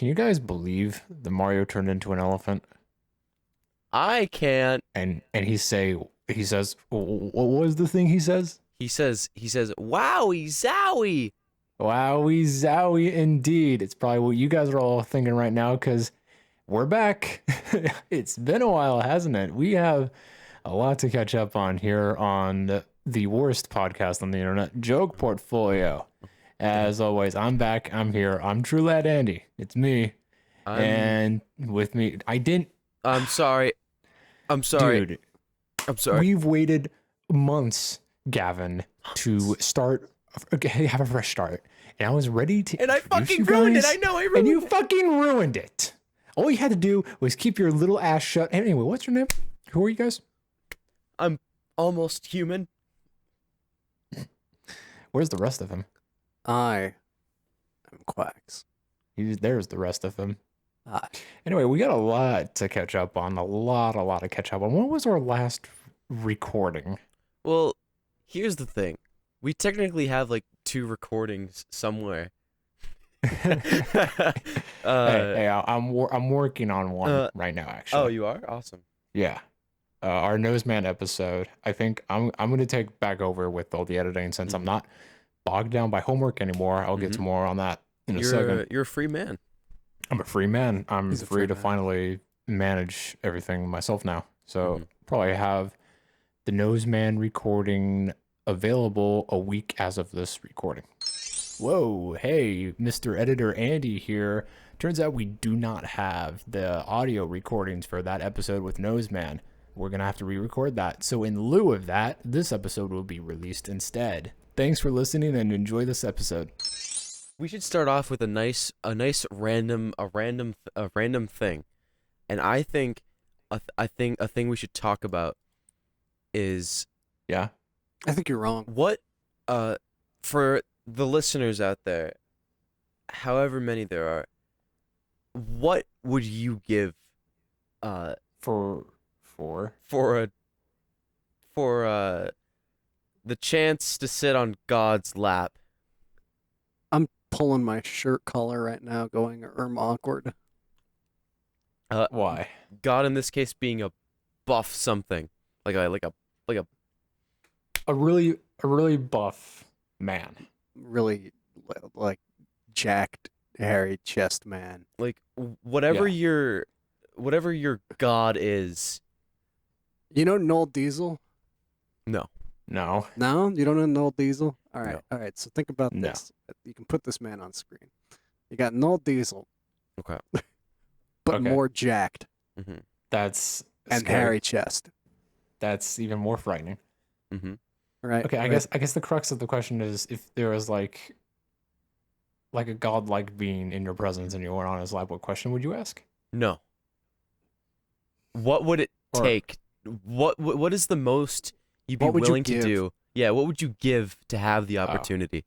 Can you guys believe the Mario turned into an elephant? I can't. And he says, what was the thing he says? He says, Wowie Zowie. Wowie zowie indeed. It's probably what you guys are all thinking right now because we're back. It's been a while, hasn't it? We have a lot to catch up on here on the worst podcast on the internet, Joke Portfolio. As always, I'm back. I'm here. I'm True Lad Andy. It's me. And with me, I'm sorry. Dude, I'm sorry. we've waited months, Gavin, to start, have a fresh start. And I was ready to And I introduce fucking you ruined it. guys, I know I ruined and you it. fucking ruined it. All you had to do was keep your little ass shut. Anyway, what's your name? Who are you guys? I'm almost human. Where's the rest of him? I am Quacks. There's the rest of him. Hi. Anyway, we got a lot to catch up on. A lot to catch up on. When was our last recording? Well, here's the thing. We technically have like 2 recordings somewhere. I'm working on one right now, actually. Oh, you are? Awesome. Yeah. Our Noseman episode. I think I'm gonna take back over with all the editing since I'm not bogged down by homework anymore. I'll get to more on that in a second. You're a free man. I'm a free man. I'm He's a free free to man. finally manage everything myself now. So probably have the Noseman recording available a week as of this recording. Whoa, hey, Mr. Editor Andy here. Turns out we do not have the audio recordings for that episode with Noseman. We're going to have to re-record that. So in lieu of that, this episode will be released instead. Thanks for listening and enjoy this episode. We should start off with a nice random thing. And I think a thing we should talk about is Yeah? I think you're wrong. what for the listeners out there, however many there are, what would you give For the chance to sit on God's lap? I'm pulling my shirt collar right now, going awkward. why? God in this case being a buff something. Like a A really buff man. Really, like, jacked, hairy chest man. like whatever Yeah. your God is. You know Noel Diesel? No. No. No? You don't know Noel Diesel? All right, No. all right. So think about No. this. You can put this man on screen. You got Noel Diesel, Okay. but Okay. more jacked Mm-hmm. That's and scary. hairy chest. That's even more frightening. Mm-hmm. Right? Okay, I right. guess the crux of the question is if there was like a godlike being in your presence and you went on his lap, what question would you ask? No. What would it Or- take? What is the most you'd be What would you willing to give? do? Yeah, what would you give to have the opportunity?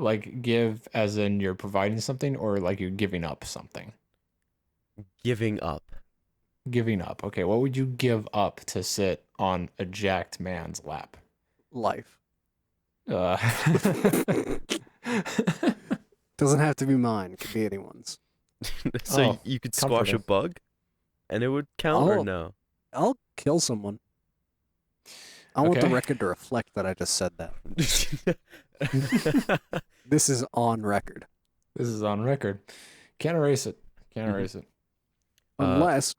Like give as in you're providing something or like you're giving up something? Giving up. Giving up. Okay, what would you give up to sit on a jacked man's lap? Life. Uh, Doesn't have to be mine. It could be anyone's. So Oh, you could squash a comforting. bug and it would count or Oh. no? I'll kill someone. I want the Okay. record to reflect that I just said that. This is on record. This is on record. Can't erase it. Can't Mhm. erase it. Unless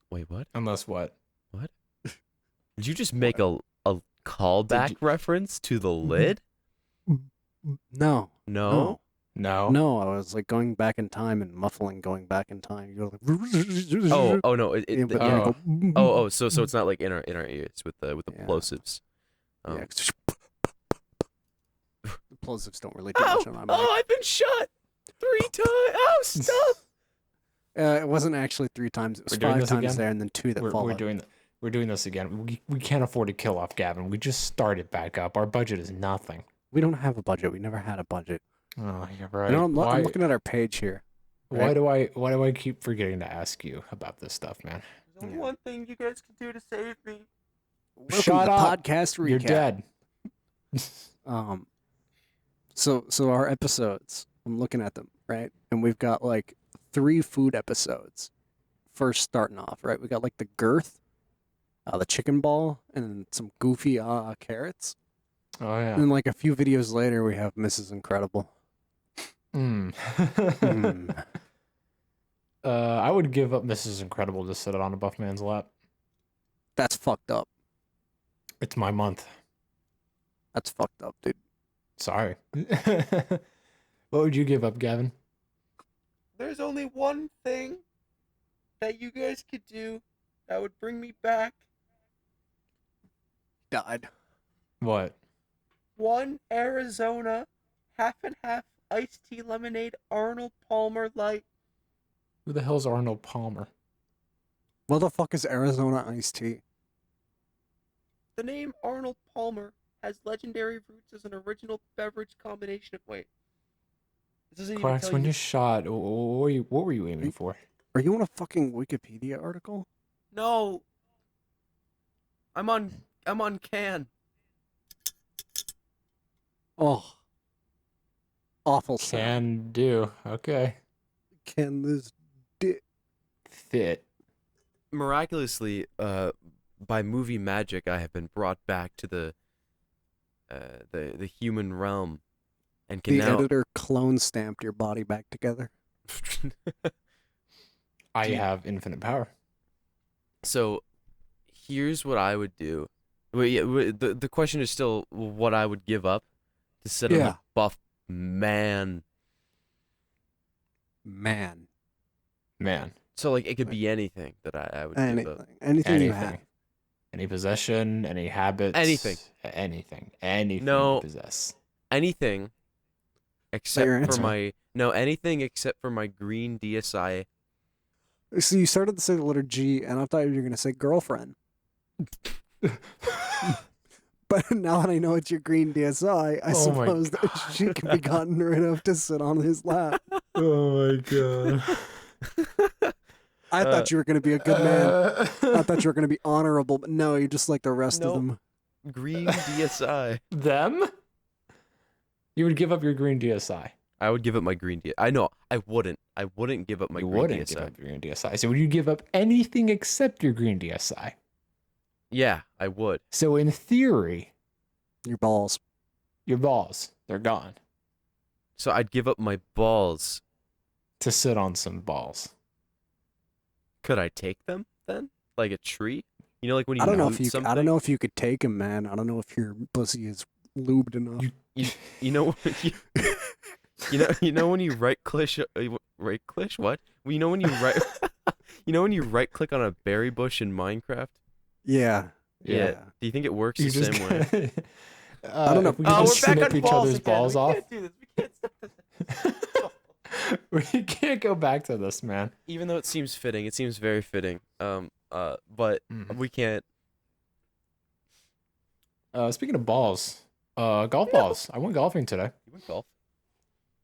Wait, what? Unless what? Did you just make a callback you- reference to the lid? no. No. No. No, I was like going back in time and muffling going back in time. You go like, Oh no. yeah, but oh. you go, Oh, so it's not like in our ears with the Yeah. plosives. yeah. The plosives don't really do much on my mic. I've been shot 3 times. Oh, stop. It wasn't actually 3 times. It was We're doing 5 this times again? there and then 2 that We're followed. doing this again. We can't afford to kill off Gavin. We just started back up. Our budget is nothing. We don't have a budget. We never had a budget. Oh, you're right. You know, I'm why looking at our page here. why do I keep forgetting to ask you about this stuff, man? There's only Yeah. one thing you guys can do to save me. Welcome Shut to the up. podcast recap. You're dead. Um, So our episodes, I'm looking at them, right? And we've got like 3 food episodes. First starting off, right? We got like the girth, the chicken ball, and then some goofy carrots. Oh And yeah. then like a few videos later, we have Mrs. Incredible. Mm. Mm, I would give up Mrs. Incredible to sit on a buff man's lap. that's fucked up. It's my month. That's fucked up, dude. Sorry. What would you give up, Gavin? There's only one thing that you guys could do that would bring me back. Died. What? One Arizona half and half iced tea lemonade Arnold Palmer Light. Who the hell's Arnold Palmer? What the fuck is Arizona iced tea? The name Arnold Palmer has legendary roots as an original beverage combination of weight. This doesn't even Quacks, tell when you. you shot, what were you aiming for? Are you on a fucking Wikipedia article? No. I'm on Can. Oh. Awful sound. Can do. Okay. Can this dick? Fit. Miraculously, by movie magic, I have been brought back to the human realm, and can The now. editor clone stamped your body back together. I Do you- have infinite power. So, here's what I would do. The question is still what I would give up to sit on Yeah. a buff man. Man. Man. So like it could be anything that I would give up. Anything you have. Anything. Any possession, any habits. Anything. Anything. Anything No. you possess. Anything your except for answer? anything except for my green DSI. So you started to say the letter G, and I thought you were going to say girlfriend. But now that I know it's your green DSI, I Oh my suppose that she can be gotten rid of to sit on his lap. Oh my god. I thought you were going to be a good man. I thought you were going to be honorable, but no, you're just like the rest of Nope. them. Green DSI. Them? You would give up your green DSI. I would give up my green DSI. I know I wouldn't. I wouldn't give up my You green wouldn't DSI. give up your green DSI. So would you give up anything except your green DSI? Yeah, I would. So in theory, Your balls. your balls, they're gone. So I'd give up my balls. To sit on some balls. Could I take them then? Like a tree? You know, like when you I don't know mount if you. something. I don't know if you could take him, man. I don't know if your pussy is lubed enough. You know you know when you right click what? Well, you know when you right you know when you right click on a berry bush in Minecraft? Yeah. Yeah. Do you think it works You the just same way? I don't know. If we Oh, just we're back snip on each balls other's again. balls We off. can't do this. We can't stop this. We can't go back to this, man. Even though it seems fitting, it seems very fitting. But Mhm. we can't. Speaking of balls, golf balls. I went golfing today. You went golf?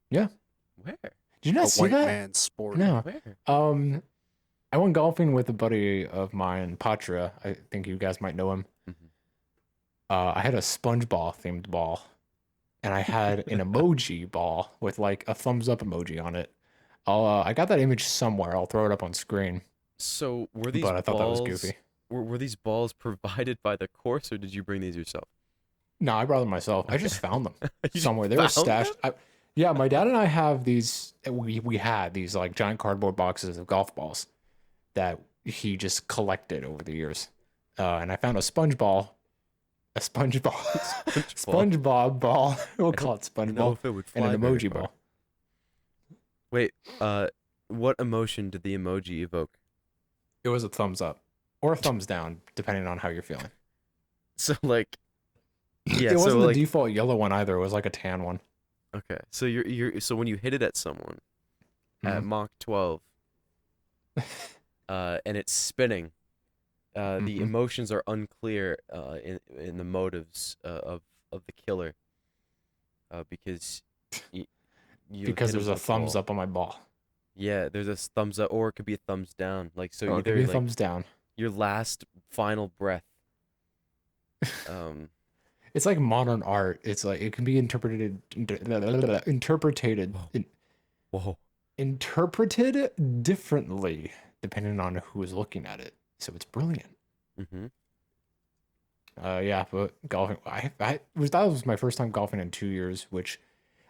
Yeah. Where? Did you not A see white that? man's sport. No. Where? I went golfing with a buddy of mine, Patra. I think you guys might know him. Mhm. I had a SpongeBob themed ball, and I had an emoji ball with like a thumbs up emoji on it. I got that image somewhere. I'll throw it up on screen. So were these But I thought that was balls? goofy. Were these balls provided by the course, or did you bring these yourself? No, I brought them myself. I just found them You just somewhere. They were found stashed. them? Yeah, my dad and I have these. We had these like giant cardboard boxes of golf balls that he just collected over the years. And I found a SpongeBob SpongeBob ball. We'll call it I don't know SpongeBob if it would and fly an very emoji far. ball. Wait, what emotion did the emoji evoke? It was a thumbs up or a thumbs down, depending on how you're feeling. So like, yeah. It wasn't so the like, default yellow one either. It was like a tan one. okay. So so when you hit it at someone at Mhm. Mach 12, and it's spinning, the Mhm. emotions are unclear in the motives of the killer, because you Because hit him there's a with thumbs ball. up on my ball. Yeah, there's a thumbs up, or it could be a thumbs down. Like so, Or it could either be a like thumbs down. your last final breath. Um, it's like modern art. It's like it can be Whoa. interpreted differently depending on who is looking at it. So it's brilliant. Mm-hmm. Yeah, but golfing. That was my first time golfing in 2 years, which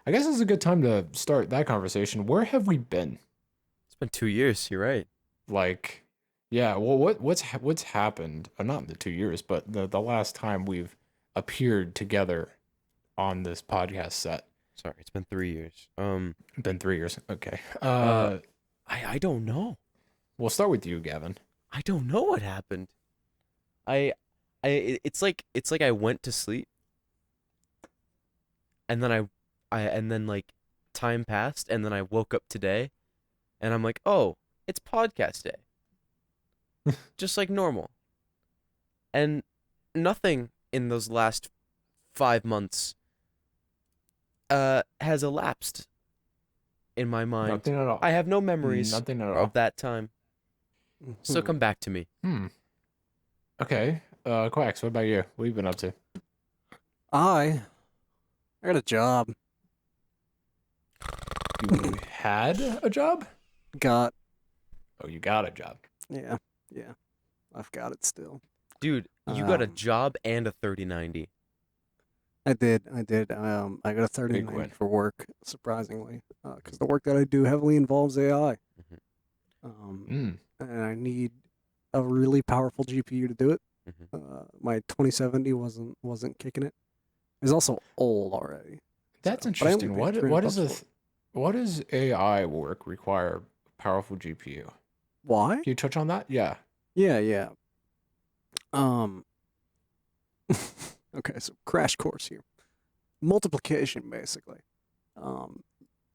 I guess is a good time to start that conversation. Where have we been? It's been 2 years. You're right. Like, yeah. Well, what's happened? Not in the 2 years, but the last time we've appeared together on this podcast set. Sorry, it's been 3 years. Been 3 years. Okay. I don't know. We'll start with you, Gavin. I don't know what happened. It's like I went to sleep, and then and then like time passed, and then I woke up today, and I'm like, oh, it's podcast day, just like normal, and nothing in those last 5 months has elapsed in my mind. Nothing at all. I have no memories Nothing at all. of that time. So come back to me. Okay. Quacks, what about you? What have you been up to? I got a job. You had a job? Got Oh, you got a job. yeah. I've got it still. Dude, you got a Um, job and a 3090. I did. I got a win. 3090 for work, surprisingly, because the work that I do heavily involves AI. Mm. And I need a really powerful GPU to do it. My 2070 wasn't kicking it. It's also old already. That's So, but I only interesting. paid What 300 is bucks this? for it. What does AI work require powerful GPU? Why? Can you touch on that? Yeah. Yeah. Um. Okay, so crash course here. Multiplication, basically.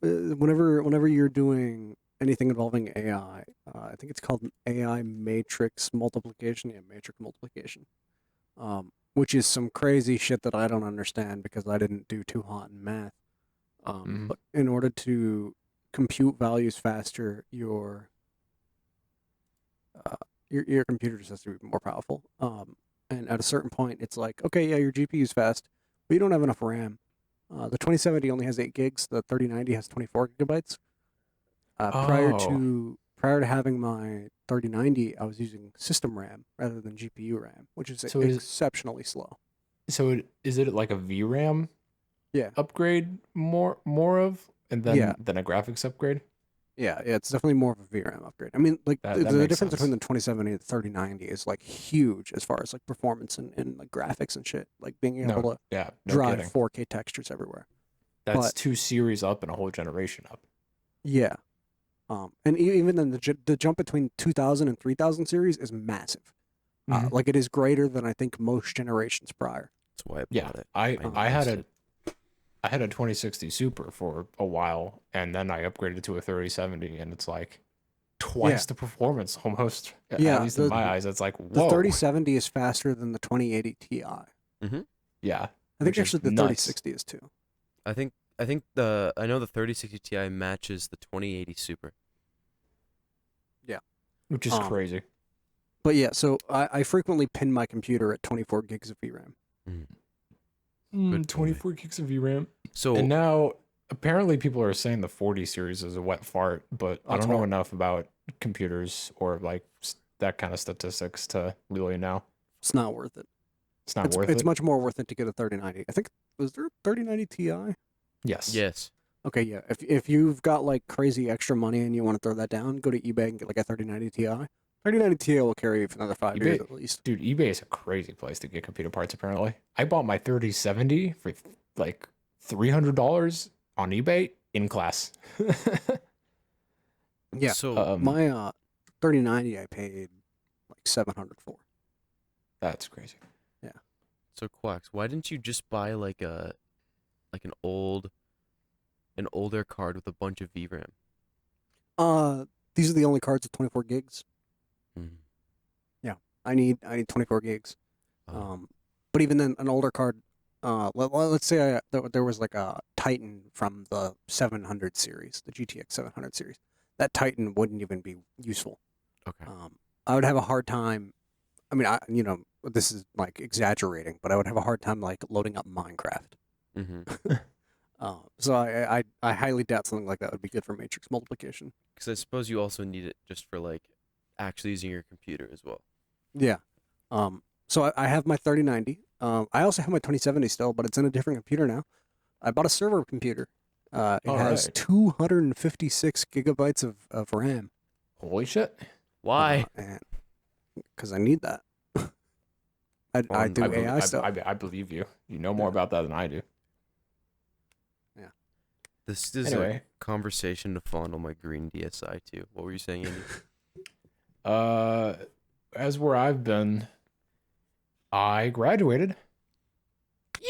Whenever you're doing anything involving AI, I think it's called an AI matrix multiplication. Yeah, matrix multiplication. Which is some crazy shit that I don't understand because I didn't do too hot in math. But in order to compute values faster, your computer just has to be more powerful. And at a certain point, it's like, okay, yeah, your GPU is fast, but you don't have enough RAM. The 2070 only has 8 gigs. The 3090 has 24 gigabytes. Prior Oh. to having my 3090, I was using system RAM rather than GPU RAM, which is So exceptionally slow. is it like a VRAM Yeah, upgrade more of, and yeah, then a graphics upgrade? yeah. It's definitely more of a VRAM upgrade. I mean, like That the makes difference between sense. the 2070 and the 3090 is like huge as far as like performance and like graphics and shit. Like being able No, to yeah, no drive kidding. 4K textures everywhere. That's But 2 series up and a whole generation up. yeah, and even then the jump between 2000 and 3000 series is massive. Mhm. Like it is greater than I think most generations prior. That's why I Yeah, bought it. I had invested. I had a 2060 Super for a while, and then I upgraded to a 3070, and it's like Yeah, twice the performance almost. At yeah. least in my eyes, it's like, The whoa. 3070 is faster than the 2080 Ti. Yeah, I think which is actually the nuts. 3060 is too. I know the 3060 Ti matches the 2080 Super. Yeah. Which is crazy. But yeah, so I frequently pin my computer at 24 gigs of VRAM. Good 24 gigs of VRAM. So And now, apparently, people are saying the 40 series is a wet fart, but I That's don't know horrible. enough about computers or like that kind of statistics to really know. It's not worth it. It's not worth It's it. much more worth it to get a 3090. I think was there a 3090 Ti? Yes. yes, Okay, yeah. If you've got like crazy extra money and you want to throw that down, go to eBay and get like a 3090 Ti. 3090 Ti will carry you for another 5 years eBay, at least. dude, eBay is a crazy place to get computer parts. Apparently, I bought my 3070 for like $300 on eBay in class. Yeah. so My 3090 I paid like 700 for. That's crazy. Yeah. so Quacks, why didn't you just buy like an older card with a bunch of VRAM? These are the only cards with 24 gigs. Yeah. I need 24 gigs. But even then, an older card. Let's say there was like a Titan from the 700 series, the GTX 700 series. That Titan wouldn't even be useful. Okay. I would have a hard time. I mean, this is like exaggerating, but I would have a hard time like loading up Minecraft. Mm-hmm. So I highly doubt something like that would be good for matrix multiplication. Because I suppose you also need it just for like actually using your computer as well. Yeah. So I have my 3090. I also have my 2070 still, but it's in a different computer now. I bought a server computer. It All has right. 256 gigabytes of RAM. Holy shit. Why? And because I need that. I Well, do I, AI stuff. I believe you. You know more about that than I do. Yeah. This is Anyway. a conversation to fondle my green DSi too. What were you saying, Andy? As where I've been, I graduated. Yay!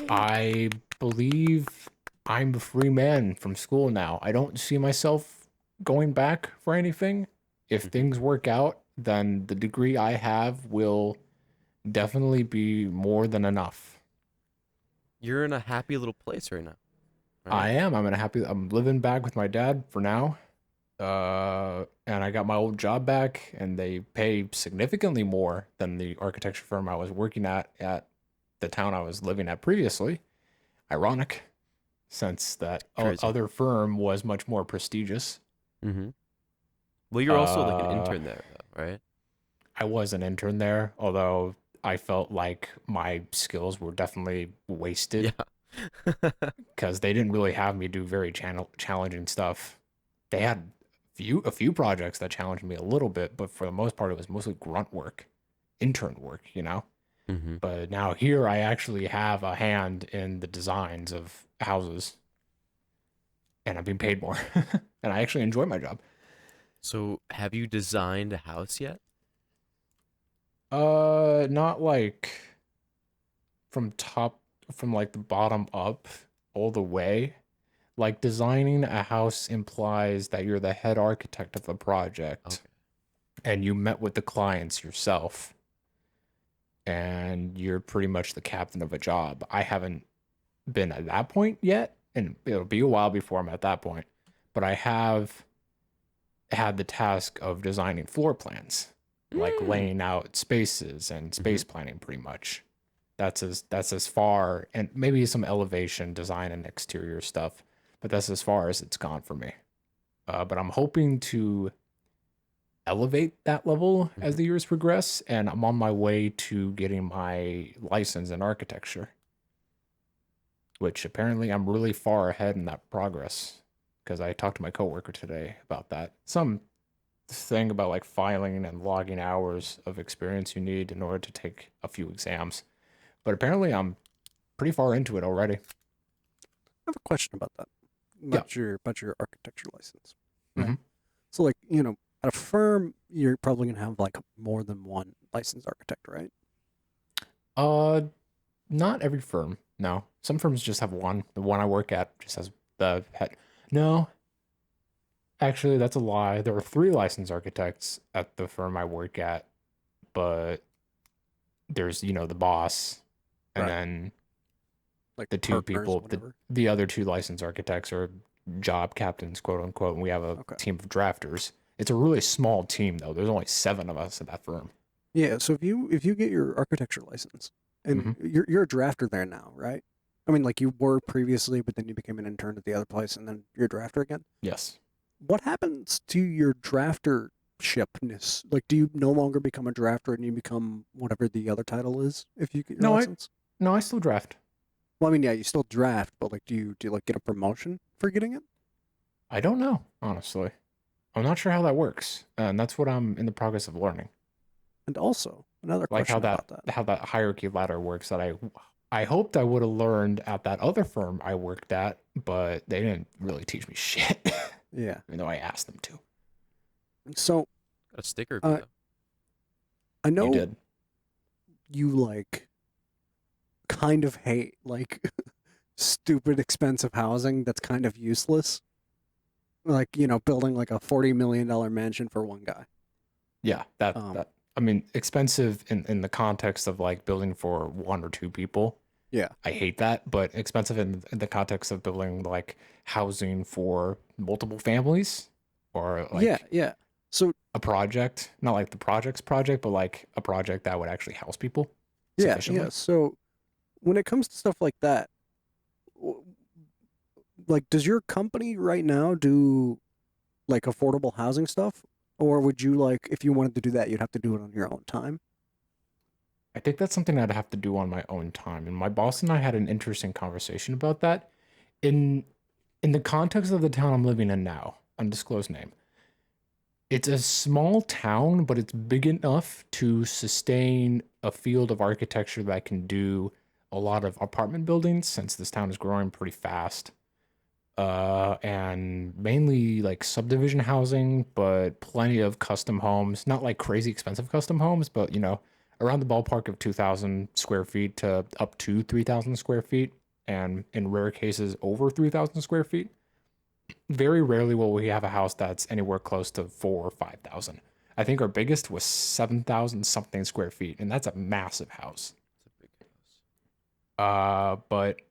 I believe I'm a free man from school now. I don't see myself going back for anything. If Mhm. things work out, then the degree I have will definitely be more than enough. You're in a happy little place right now, I right? am. I'm living back with my dad for now. And I got my old job back, and they pay significantly more than the architecture firm I was working at the town I was living at previously. Ironic, since that Crazy. other firm was much more prestigious. Mm-hmm. Well, you're also like an Uh, intern there, though, right? I was an intern there, although I felt like my skills were definitely wasted Yeah. because they didn't really have me do very challenging stuff. They had a few projects that challenged me a little bit, but for the most part, it was mostly grunt work, intern work, you know? Mm-hmm. But now here I actually have a hand in the designs of houses and I'm being paid more. And I actually enjoy my job. So, have you designed a house yet? Not like from top, from like the bottom up all the way. Like designing a house implies that you're the head architect of the project Okay. and you met with the clients yourself and you're pretty much the captain of a job. I haven't been at that point yet, and it'll be a while before I'm at that point, but I have had the task of designing floor plans, like Mm. laying out spaces and Mm-hmm. space planning pretty much. That's as far, and maybe some elevation design and exterior stuff, but that's as far as it's gone for me. But I'm hoping to elevate that level as Mm-hmm. the years progress, and I'm on my way to getting my license in architecture, which apparently I'm really far ahead in that progress because I talked to my coworker today about that. Some thing about like filing and logging hours of experience you need in order to take a few exams. But apparently I'm pretty far into it already. I have a question about that. Yeah. About your architecture license. Hmm. Right. So like, at a firm you're probably gonna have like more than one licensed architect, right? Uh, not every firm. No, some firms just have one. The one I work at just has the head. No, actually, that's a lie. There were three licensed architects at the firm I work at, but there's, the boss, and Right. then Like the two partners, people, whatever. the other two licensed architects are job captains, quote unquote, and we have a Okay. team of drafters. It's a really small team though. There's only seven of us at that firm. Yeah, so if you get your architecture license and Hmm. you're a drafter there now, right? I mean, like you were previously, but then you became an intern at the other place, and then you're a drafter again. Yes. What happens to your draftershipness? Like, do you no longer become a drafter and you become whatever the other title is if you get your No, license? I still draft. Well, I mean, yeah, you still draft, but like, do you like get a promotion for getting it? I don't know, honestly. I'm not sure how that works, and that's what I'm in the progress of learning. And also, another Like question about that. how that hierarchy ladder works that I hoped I would have learned at that other firm I worked at, but they didn't really teach me shit, Yeah. even though I asked them to. So, Got a sticker of you uh, though. I You know did. you like kind of hate like stupid expensive housing that's kind of useless. Like, building like a $40 million mansion for one guy. Yeah, Um, that I mean, expensive in the context of like building for one or two people. yeah. I hate that, but expensive in the context of building like housing for multiple families or Yeah, like yeah. So a project, not like the project's project, but like a project that would actually house people yeah, sufficiently. yeah. So when it comes to stuff like that, w- like, does your company right now do like affordable housing stuff, or would you like if you wanted to do that, you'd have to do it on your own time? I think that's something I'd have to do on my own time. And my boss and I had an interesting conversation about that. In in the context of the town I'm living in now, undisclosed name, it's a small town, but it's big enough to sustain a field of architecture that can do a lot of apartment buildings since this town is growing pretty fast. And mainly like subdivision housing, but plenty of custom homes, not like crazy expensive custom homes, but around the ballpark of 2,000 square feet to up to 3,000 square feet, and in rare cases over 3,000 square feet. Very rarely will we have a house that's anywhere close to 4 or 5,000. I think our biggest was 7,000 something square feet, and that's a massive house. It's a big house. But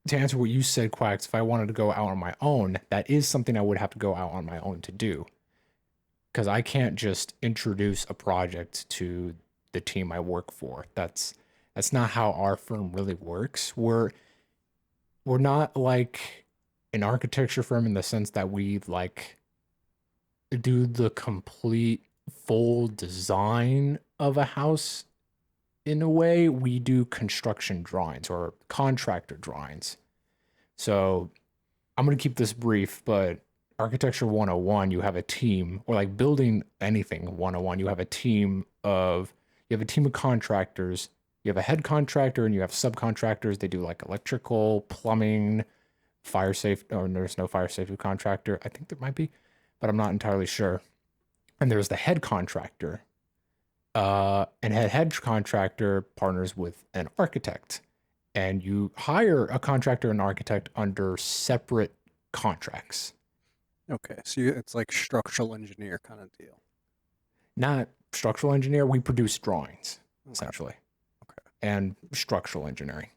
to answer what you said, Quacks, if I wanted to go out on my own, that is something I would have to go out on my own to do. Because I can't just introduce a project to the team I work for. That's not how our firm really works. We're not like an architecture firm in the sense that we like do the complete full design of a house. In a way, we do construction drawings or contractor drawings. So I'm going to keep this brief, but Architecture 101, you have a team, or like building anything 101, you have a team of contractors, you have a head contractor and you have subcontractors. They do like electrical, plumbing, fire safety, or there's no fire safety contractor. I think there might be, but I'm not entirely sure. And there's the head contractor. And head contractor partners with an architect, and you hire a contractor and architect under separate contracts. Okay, so it's like structural engineer kind of deal. Not structural engineer, we produce drawings, Okay, essentially, okay. and structural engineering.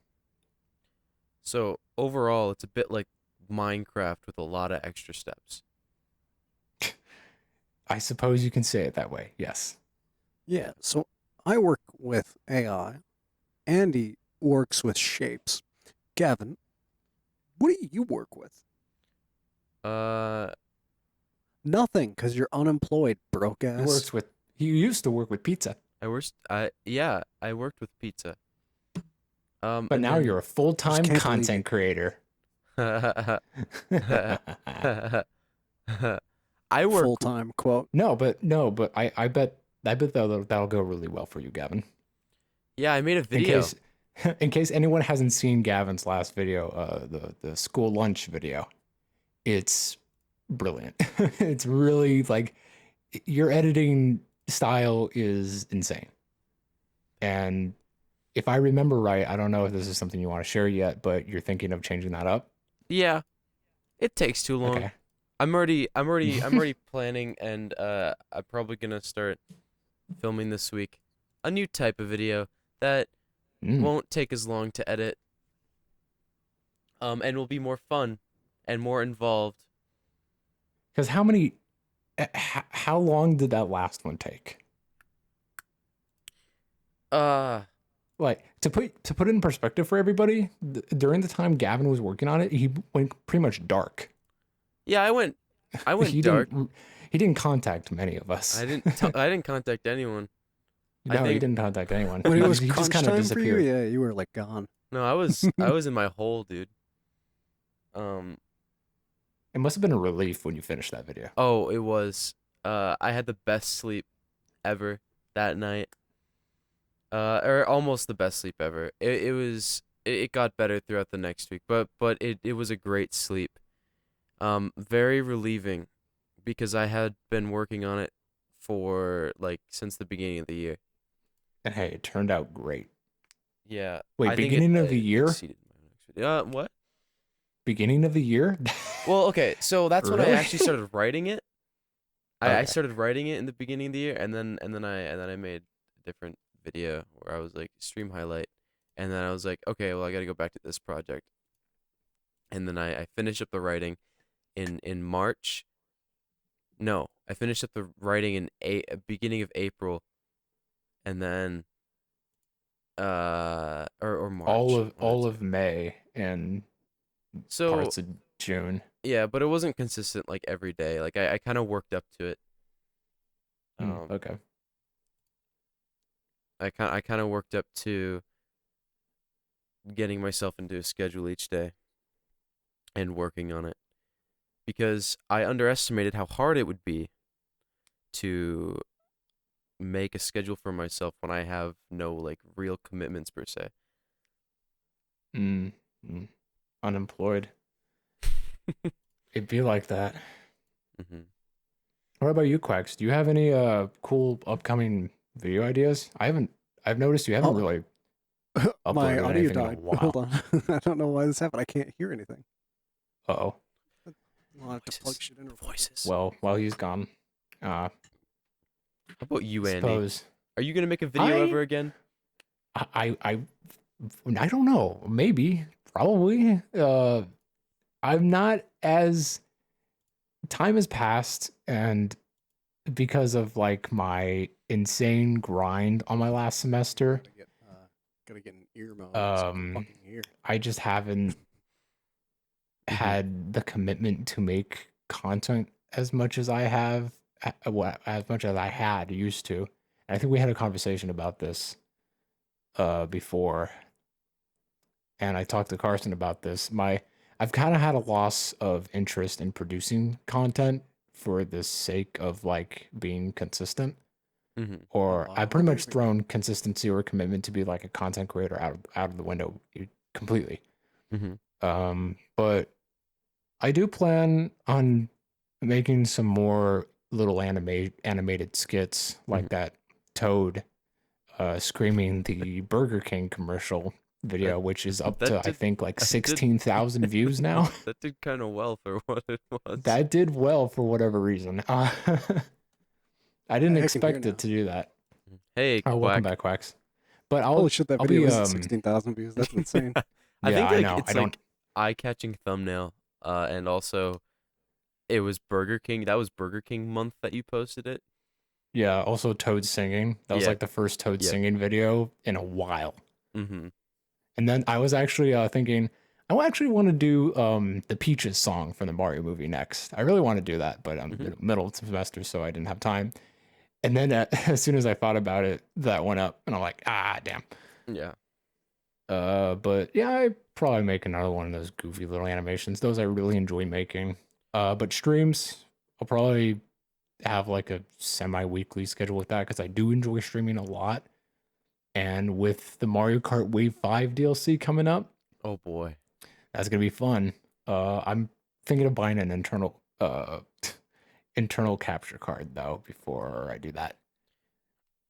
So overall, it's a bit like Minecraft with a lot of extra steps. I suppose you can say it that way, yes. Yeah, so I work with AI. Andy works with shapes. Gavin, what do you work with? Uh, Nothing, because you're unemployed, broke He ass. works with, he used to work with pizza, I worked with pizza. but And now then you're a full-time can't believe content creator. I work. Full time quote. No, but I bet that'll go really well for you, Gavin. Yeah, I made a In video. case in case anyone hasn't seen Gavin's last video, the school lunch video, it's brilliant. It's really like your editing style is insane. And if I remember right, I don't know if this is something you want to share yet, but you're thinking of changing that up. Yeah, it takes too long. Okay. I'm already planning, and I'm probably gonna start filming this week a new type of video that Mm. won't take as long to edit, and will be more fun and more involved. Because how long did that last one take? Uh, Like to put it in perspective for everybody, during the time Gavin was working on it, he went pretty much dark. yeah, I went He dark. didn't contact many of us. I didn't contact anyone. I No, he think didn't contact anyone. When it was He just crunch kind of time for you, disappeared. yeah, you were like gone. no, I was in my hole, dude. Um, It must have been a relief when you finished that video. oh, it was. I had the best sleep ever that night. Or almost the best sleep ever. It got better throughout the next week, but it was a great sleep. Very relieving because I had been working on it for like since the beginning of the year. And hey, it turned out great. Yeah, Wait, I think beginning of the it year? exceeded my what? Beginning of the year? Well, okay, so that's when I Really? actually started writing it. I Okay. started writing it in the beginning of the year, and then I made a different video where I was like stream highlight, and then I was like, okay, well I got to go back to this project, and then I finished up the writing in March. No, I finished up the writing in beginning of April, and then or March. all one of the all two. of May and So parts of June. yeah, but it wasn't consistent like every day. Like I kind of worked up to it. Okay. I kind of worked up to getting myself into a schedule each day and working on it because I underestimated how hard it would be to make a schedule for myself when I have no like real commitments per se. Mm, Unemployed. It'd be like that. hmm What about you, Quacks? Do you have any cool upcoming video ideas? I've noticed you haven't Oh, really my uploaded audio anything in a died. Hold while. on. I don't know why this happened. I can't hear anything. Uh-oh. I'll have to plug shit in. real quick. Voices. Well, while he's gone, How about you, Andy? suppose Are you gonna make a video I ever again? I I don't know. Maybe, probably. I'm not as time has passed, and because of like my insane grind on my last semester, Gotta get an ear mode. So I can um, fucking hear. I just haven't Mhm. had the commitment to make content as much as I have, as much as I had used to. And I think we had a conversation about this before, and I talked to Carson about this. I've kind of had a loss of interest in producing content for the sake of like being consistent. Mhm. Or Oh, I I pretty know much what you mean. thrown consistency or commitment to be like a content creator out of the window completely. Mhm. But I do plan on making some more little animated skits like Mhm. that Toad screaming the Burger King commercial That video, which is up that to I did think like that did 16,000 views now. that did kind of well for what it was. That did well for whatever reason. I didn't I can hear expect it now. to do that. Hey, Oh, welcome Quack. back, Quacks. But Holy shit, that I'll video be is at 16,000 views. That's insane. I yeah, think I like know. I it's don't like eye-catching thumbnail. And also it was Burger King. That was Burger King month that you posted it. yeah, also Toad singing. That was Yeah. like the first Toad Yep. singing video in a while. Mhm. And then I was actually thinking, I actually want to do the Peaches song from the Mario movie next. I really want to do that, but I'm Mhm. middle of semester, so I didn't have time. And then as soon as I thought about it, that went up, and I'm like, ah, damn. Yeah. But yeah, I probably make another one of those goofy little animations. Those I really enjoy making. But streams, I'll probably have like a semi-weekly schedule with that because I do enjoy streaming a lot. And with the Mario Kart Wave 5 DLC coming up, Oh boy. that's gonna be fun. I'm thinking of buying an internal capture card though before I do that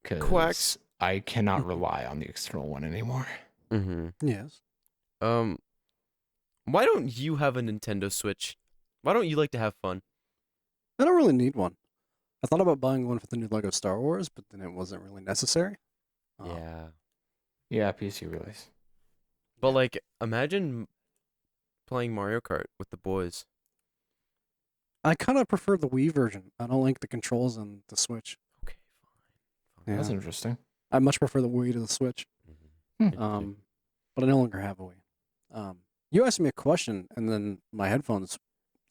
because Quacks. I cannot rely on the external one anymore. Mhm. Yes. Um why don't you have a Nintendo Switch? Why don't you like to have fun? I don't really need one. I thought about buying one for the new Lego Star Wars, but then it wasn't really necessary. Yeah. Yeah, PC release. But Yeah. like imagine playing Mario Kart with the boys. I kind of prefer the Wii version. I don't like the controls on the Switch. Okay, fine. Yeah. That's interesting. I much prefer the Wii to the Switch. Mhm. Hmm. Interesting. But I no longer have a Wii. You asked me a question, and then my headphones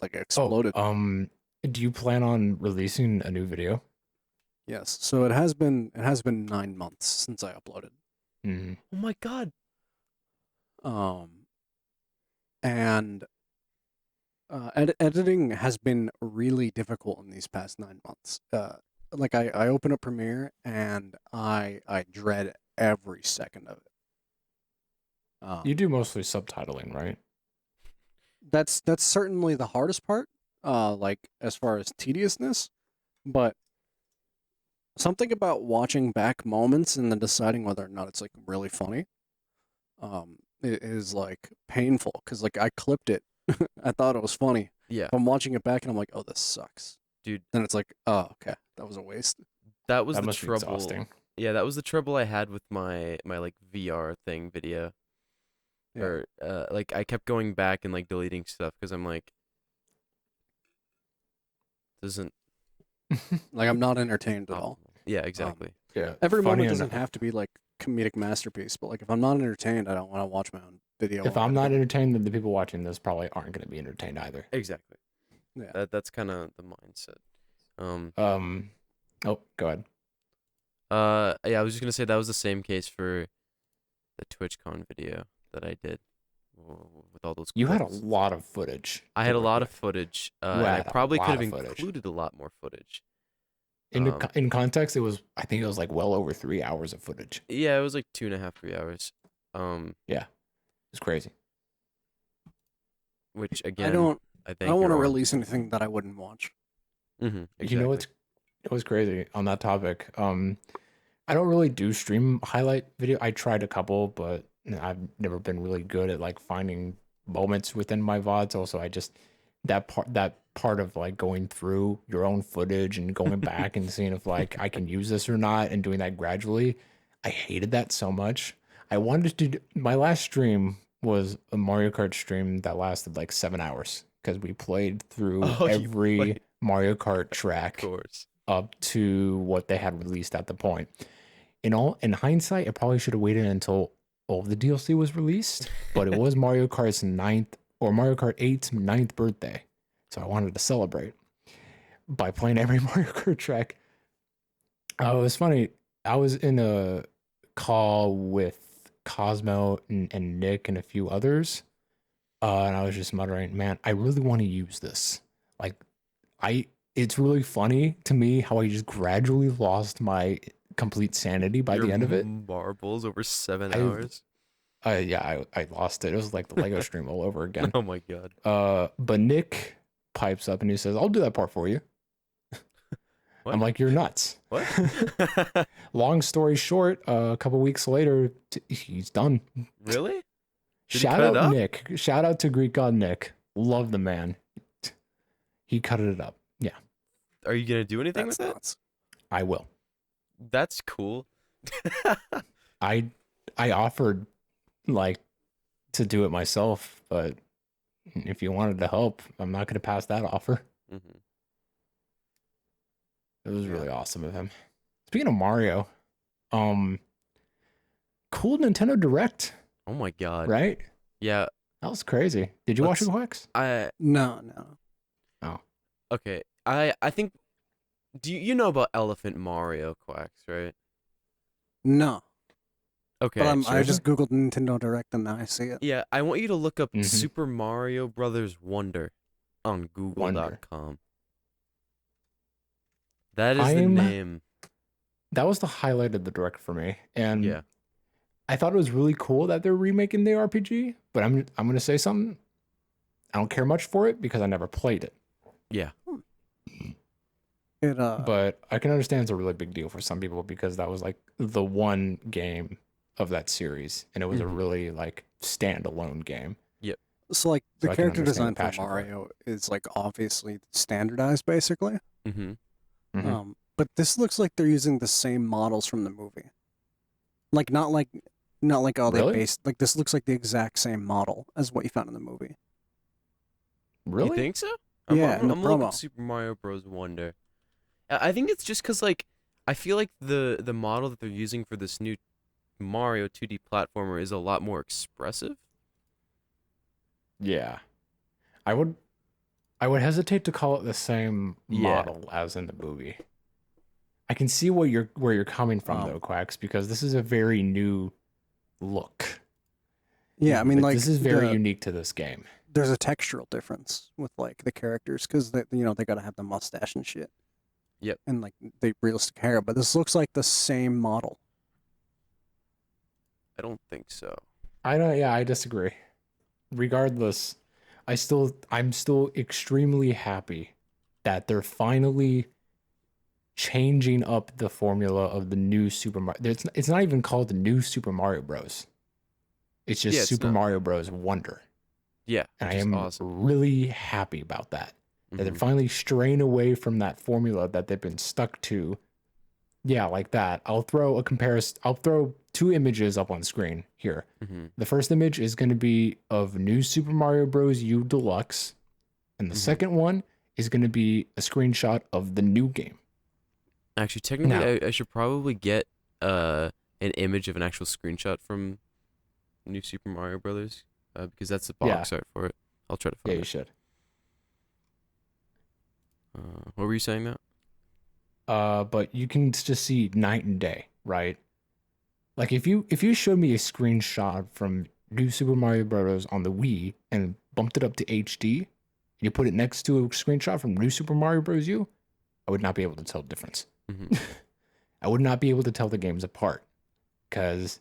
like exploded. Do you plan on releasing a new video? Yes. So it has been 9 months since I uploaded. Mm. Oh my god. And editing has been really difficult in these past 9 months. Like I open up Premiere and I dread every second of it. You do mostly subtitling, right? That's certainly the hardest part. Like as far as tediousness, but something about watching back moments and then deciding whether or not it's like really funny, is like painful because like I clipped it, I thought it was funny. Yeah. But I'm watching it back and I'm like, oh, this sucks. Dude, Then it's like, oh, okay, that was a waste. that was That the must be trouble. exhausting. Yeah, that was the trouble I had with my like VR thing video. Yeah. Or like I kept going back and like deleting stuff because I'm like doesn't Like I'm not entertained at all. Yeah, exactly. Yeah. Every funny moment doesn't enough, have to be like comedic masterpiece, but like if I'm not entertained, I don't want to watch my own video. if or I'm not anything. entertained, then the people watching this probably aren't going to be entertained either. Exactly. Yeah. That's kind of the mindset. Oh, go ahead. Yeah, I was just gonna say that was the same case for the TwitchCon video that I did with all those You had a clips. lot of footage. I had a lot of footage, You and I had a probably could lot have of footage. included a lot more footage. In context, I think it was like well over 3 hours of footage. Yeah, it was like 2.5, 3 hours. Yeah, it's crazy. Which again, I don't think want to you're on. release anything that I wouldn't watch. Exactly. You know what's it was crazy on that topic. I don't really do stream highlight video. I tried a couple, but I've never been really good at like finding moments within my VODs. Also, I just that part of like going through your own footage and going back and seeing if like I can use this or not and doing that gradually. I hated that so much. I wanted to my last stream was a Mario Kart stream that lasted like 7 hours because we played through Oh, you every played. Mario Kart Of track course. up to what they had released at the point. In hindsight, I probably should have waited until all of the DLC was released, but it was Mario Kart's Mario Kart 8's 9th birthday. So I wanted to celebrate by playing every Mario Kart track. It was funny. I was in a call with Cosmo and Nick and a few others. And I was just muttering, man, I really want to use this. Like, it's really funny to me how I just gradually lost my complete sanity by the end of it. Marbles over 7 I- hours. I lost it. It was like the Lego stream all over again. Oh my god. But Nick pipes up and he says, I'll do that part for you. What? I'm like, you're nuts. What? Long story short, a couple weeks later, he's done. Really? Did he Shout cut it out up? Nick. Shout out to Greek God Nick. Love the man. He cut it up. Yeah, Are you gonna do anything That's with it? nuts. I will. That's cool. I offered like to do it myself, but if you wanted to help, I'm not going to pass that offer. Mm-hmm. It was really awesome of him. Speaking of Mario, cool Nintendo Direct, Oh my god. right? Yeah. That was crazy. Did you watch it, Quacks? No. Okay. I think. Do you know about Elephant Mario, Quacks? Right. No. Okay. But I seriously? just googled Nintendo Direct and now I see it. Yeah, I want you to look up Mhm. Super Mario Brothers Wonder on Google.com. That is the I'm- name. That was the highlight of the Direct for me, and Yeah. I thought it was really cool that they're remaking the RPG. But I'm going to say something. I don't care much for it because I never played it. Yeah. It But I can understand it's a really big deal for some people because that was like the one game of that series, and it was a Mhm. really like standalone game. so like the So I can character understand design the for passion for it. Mario is like obviously standardized basically. Mm-hmm. Mhm. But this looks like they're using the same models from the movie. Like not like oh they Really? based like this looks like the exact same model as what you found in the movie. Really? You think so? Yeah, in the I'm looking promo. at Super Mario Bros. Wonder. I think it's just because like I feel like the model that they're using for this new Mario 2D platformer is a lot more expressive. Yeah. I would hesitate to call it the same Yeah. model as in the movie. I can see where you're coming from Um, though, Quacks, because this is a very new look. Yeah, I mean like this is very unique to this game. there's a textural difference with like the characters because they got to have the mustache and shit. Yep. And like the realistic hair, but this looks like the same model. I don't think so. I disagree. Regardless, I'm still extremely happy that they're finally changing up the formula of the new Super Mario. It's not even called the new Super Mario Bros. It's just Yeah, it's Super not. Mario Bros. Wonder. Yeah, And I which is am awesome. really happy about that. That they're Mhm. finally straying away from that formula that they've been stuck to. Yeah, like that. I'll throw 2 images up on screen here. Mhm. The first image is going to be of new Super Mario Bros. U Deluxe. And the Mhm. second one is going to be a screenshot of the new game. Actually, technically, Now, I should probably get an image of an actual screenshot from New Super Mario Brothers, because that's the yeah, box art for it. I'll try to yeah, find you it. should. What were you saying now? But you can just see night and day, right? Like if you showed me a screenshot from New Super Mario Bros. On the Wii and bumped it up to HD, and you put it next to a screenshot from New Super Mario Bros. U, I would not be able to tell the difference. Mm-hmm. I would not be able to tell the games apart because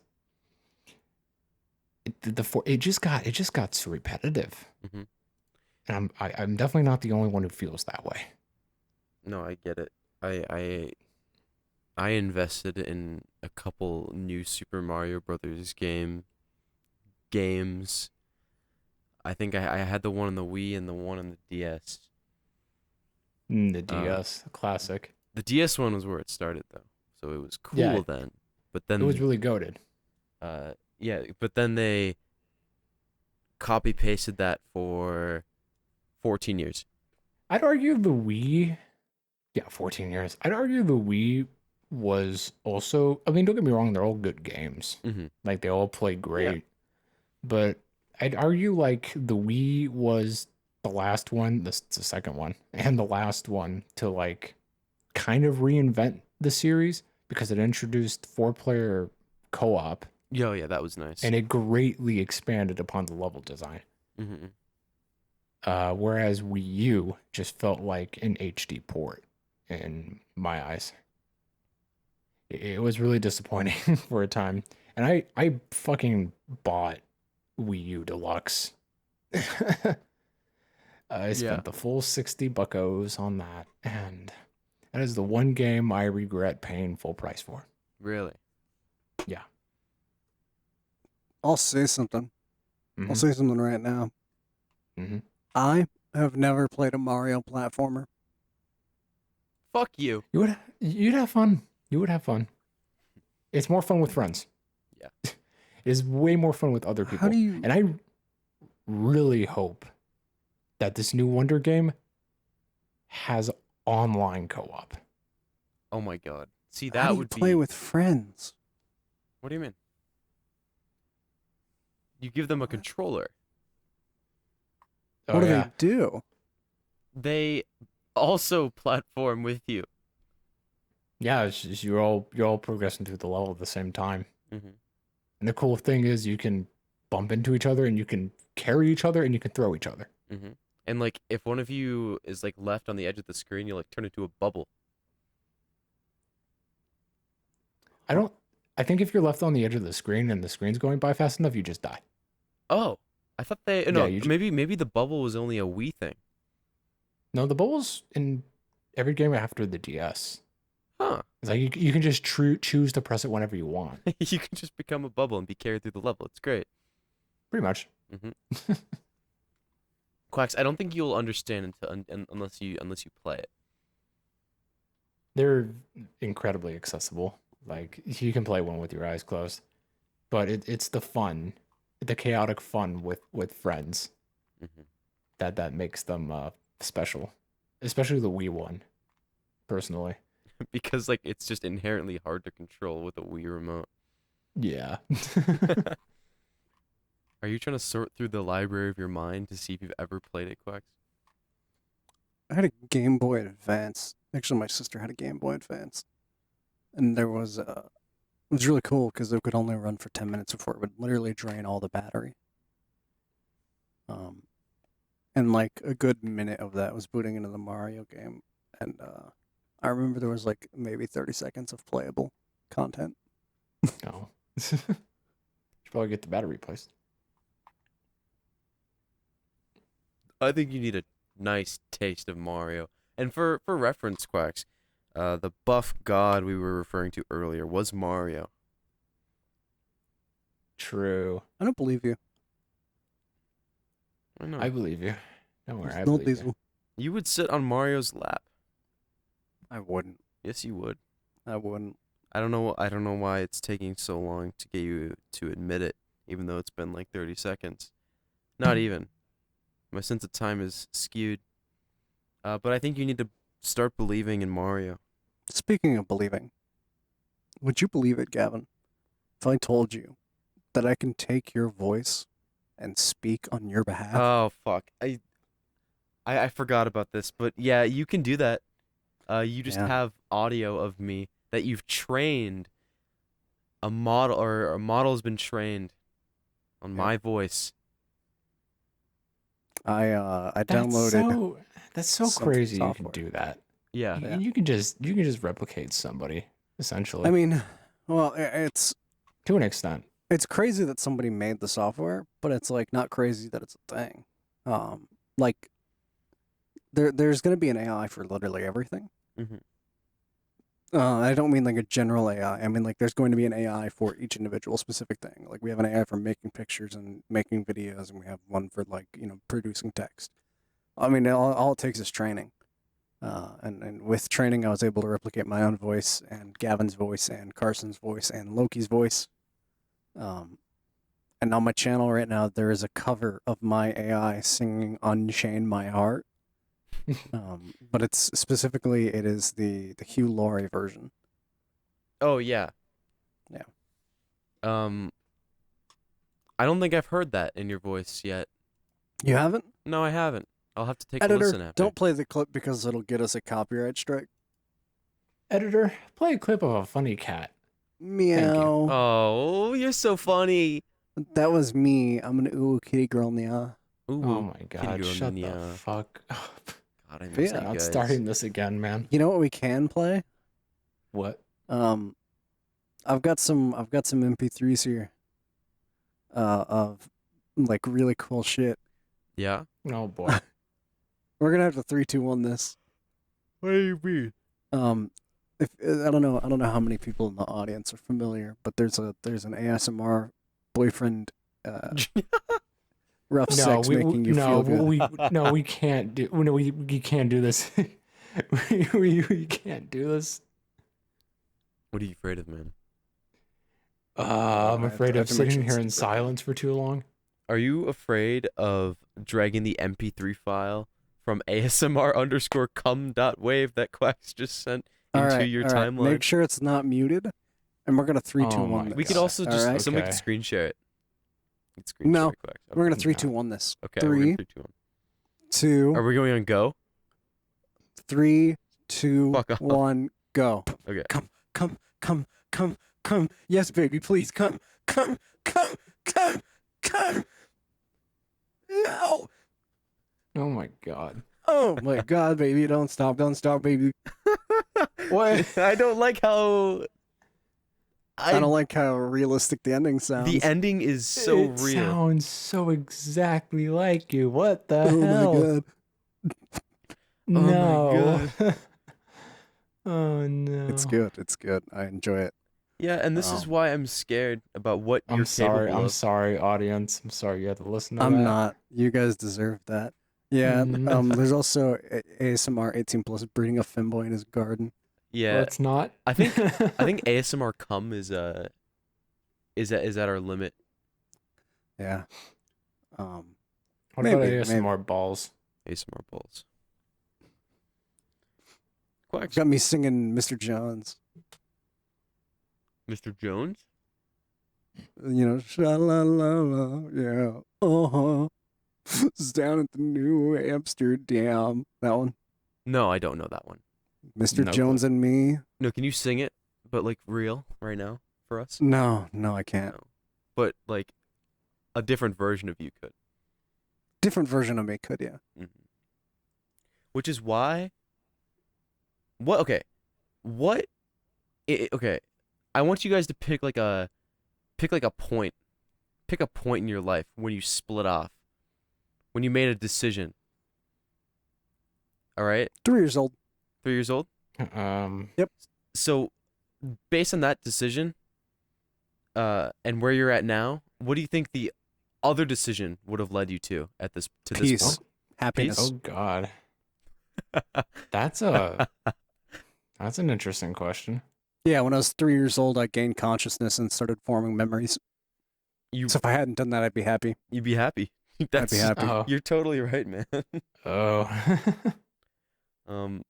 it just got so repetitive, Mm-hmm. and I'm definitely not the only one who feels that way. No, I get it. I invested in a couple new Super Mario Brothers games. I think I had the one on the Wii and the one on the DS. The Uh, DS, classic. the DS one was where it started though, so it was Yeah, cool then. But it was then, really goated. yeah, but then they copy pasted that for 14 years. I'd argue the Wii, yeah, 14 years. I'd argue the Wii was also, I mean, don't get me wrong, they're all good games. Mm-hmm. Like they all play great. But I'd argue like the Wii was the last one, the second one, and the last one to like kind of reinvent the series because it introduced four-player co-op Yo, yeah, that was nice. and it greatly expanded upon the level design. Mm-hmm. Whereas Wii U just felt like an HD port in my eyes. It was really disappointing for a time. And I fucking bought Wii U Deluxe. I Yeah. spent the full 60 buckos on that, and that is the one game I regret paying full price for. Really? Yeah. I'll say something. I'll Mhm. say something right now. Mhm. I have never played a Mario platformer. Fuck you. You'd have fun. You would have fun. It's more fun with friends. Yeah. It is way more fun with other How people. do you? And I really hope that this new Wonder game has online co-op. Oh my god. See, How that do you would play be. with friends? What do you mean? You give them a controller. Oh What do yeah. they do? They also platform with you. Yeah, it's just you're all progressing through the level at the same time. Mm-hmm. And the cool thing is you can bump into each other and you can carry each other and you can throw each other. Mm-hmm. And like, if one of you is like left on the edge of the screen, you like turn into a bubble. I think if you're left on the edge of the screen and the screen's going by fast enough, you just die. Oh, I thought they Yeah, no. Maybe the bubble was only a Wii thing. No, the bubbles in every game after the DS. Huh? It's like you can just choose to press it whenever you want. You can just become a bubble and be carried through the level. It's great. Pretty much. Mm-hmm. Quacks, I don't think you'll understand unless you play it. They're incredibly accessible. Like you can play one with your eyes closed. But it's the fun, the chaotic fun with friends Mm-hmm. that makes them special. Especially the Wii one, personally. Because like it's just inherently hard to control with a Wii remote. Yeah. Are you trying to sort through the library of your mind to see if you've ever played it, Quacks? I had a Game Boy Advance. Actually, my sister had a Game Boy Advance, and there was it was really cool because it could only run for 10 minutes before it would literally drain all the battery. And like a good minute of that was booting into the Mario game, and I remember there was like maybe 30 seconds of playable content. Oh. Should probably get the battery replaced. I think you need a nice taste of Mario. And for reference, Quacks, the buff god we were referring to earlier was Mario. True. I don't believe you. I know. I believe you. Don't worry, It's I no believe you. diesel. You would sit on Mario's lap. I wouldn't. Yes, you would. I wouldn't. I don't know why it's taking so long to get you to admit it, even though it's been like 30 seconds. Not even. My sense of time is skewed. But I think you need to start believing in Mario. Speaking of believing, would you believe it, Gavin, if I told you that I can take your voice and speak on your behalf? Oh fuck. I forgot about this, but yeah, you can do that. You just Yeah. have audio of me that you've trained a model, or a model has been trained on my voice. I That's downloaded so some crazy you software. can do that. Yeah. Yeah. You can just replicate somebody, essentially. I mean, well, it's to an extent. crazy that somebody made the software, but it's like not crazy that it's a thing. Like there's going to be an AI for literally everything. Mm-hmm. I don't mean like a general AI. I mean like there's going to be an AI for each individual specific thing. Like we have an AI for making pictures and making videos, and we have one for like producing text. I mean, all it takes is training. And with training, I was able to replicate my own voice and Gavin's voice and Carson's voice and Loki's voice. And on my channel right now, there is a cover of my AI singing "Unchain My Heart." But it is the Hugh Laurie version. Oh yeah. Yeah. I don't think I've heard that in your voice yet. You haven't? No, I haven't. I'll have to take a Editor, listen after. don't play the clip because it'll get us a copyright strike. Editor, play a clip of a funny cat. Meow. Oh, you're so funny. That was me. I'm an kitty girl now. Ooh, Oh my kitty god, girl, shut the yeah. fuck up. God, I But miss yeah, you Not guys. starting this again, man. You know what we can play? What? I've got some MP3s here. Of like really cool shit. Yeah. Oh boy. We're gonna have to 3, 2, 1 this. What do you mean? If I don't know how many people in the audience are familiar, but there's an ASMR boyfriend rough sex making you feel good. we can't do. No, we can't do this. we can't do this. What are you afraid of, man? I'm I afraid have of to make sitting sure here it's in secret. silence for too long. Are you afraid of dragging the MP3 file from ASMR_cum.wave that Quacks just sent into your all right. timeline? Make sure it's not muted, and we're gonna 3, 2, Oh 1 my this. We could God. also just Alright? somebody Okay. could screen share it. You could screen No, share it, Quacks. We're gonna Okay. 3, No. 2, 1 this. Okay, we're 3, gonna 3, 2, 1. 2, Are we going on go? 3, 2, Fuck off. 1, go. Okay. Come. Yes, baby, please come. No. Oh my god. Oh my God, baby, don't stop, baby. What? I don't like how I don't like how realistic the ending sounds. the ending is so it real. sounds so exactly like you. What the Oh hell? my God. No. my God. Oh no. It's good. I enjoy it. Yeah, and this is why I'm scared about what you're I'm sorry. capable I'm of. sorry, audience. I'm sorry you had to listen to that. I'm not. You guys deserve that. Yeah. Mhm. There's also ASMR 18 plus breeding a femboy in his garden. Yeah, Let's not. I think ASMR cum is at our limit. Yeah. What Maybe, about ASMR balls? ASMR balls. Quacks. Got me singing Mr. Jones. Mr. Jones? You know, sha-la-la-la, yeah. Uh-huh. It's down at the New Amsterdam. That one. No, I don't know that one. Mr. No Jones and me. No, can you sing it, but like real right now for us? No, I can't. No. But like a different version of you could. Different version of me could, yeah. Mm-hmm. Which is why. What? Okay. What? Okay. I want you guys to pick a point. Pick a point in your life when you split off. When you made a decision. All right. 3 years old. 3 years old. So, based on that decision, and where you're at now, what do you think the other decision would have led you to this Peace. point? Happiness. Oh god. That's an interesting question. Yeah, when I was 3 years old, I gained consciousness and started forming memories. So if I hadn't done that, I'd be happy. You'd be happy. I'd be happy. Oh. You're totally right, man. Oh. I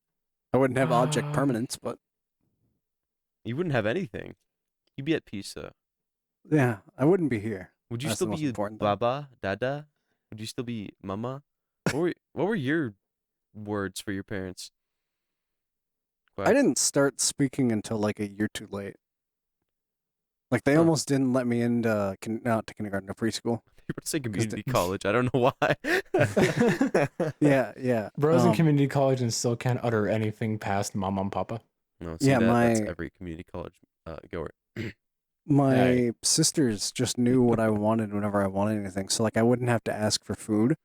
wouldn't have object permanence, but You wouldn't have anything. You'd be at peace though. Yeah, I wouldn't be here. Would you That's still the most be important thing. Baba, Dada? Would you still be Mama? What were your words for your parents? I didn't start speaking until like a year too late. Like they Huh. almost didn't let me into not to kindergarten to preschool. You were to say the- community college. I don't know why. Yeah. Bro's in community college and still can't utter anything past mama and papa. No, see Yeah, that's my- every community college goer. My Hey. sisters just knew what I wanted whenever I wanted anything, so like I wouldn't have to ask for food.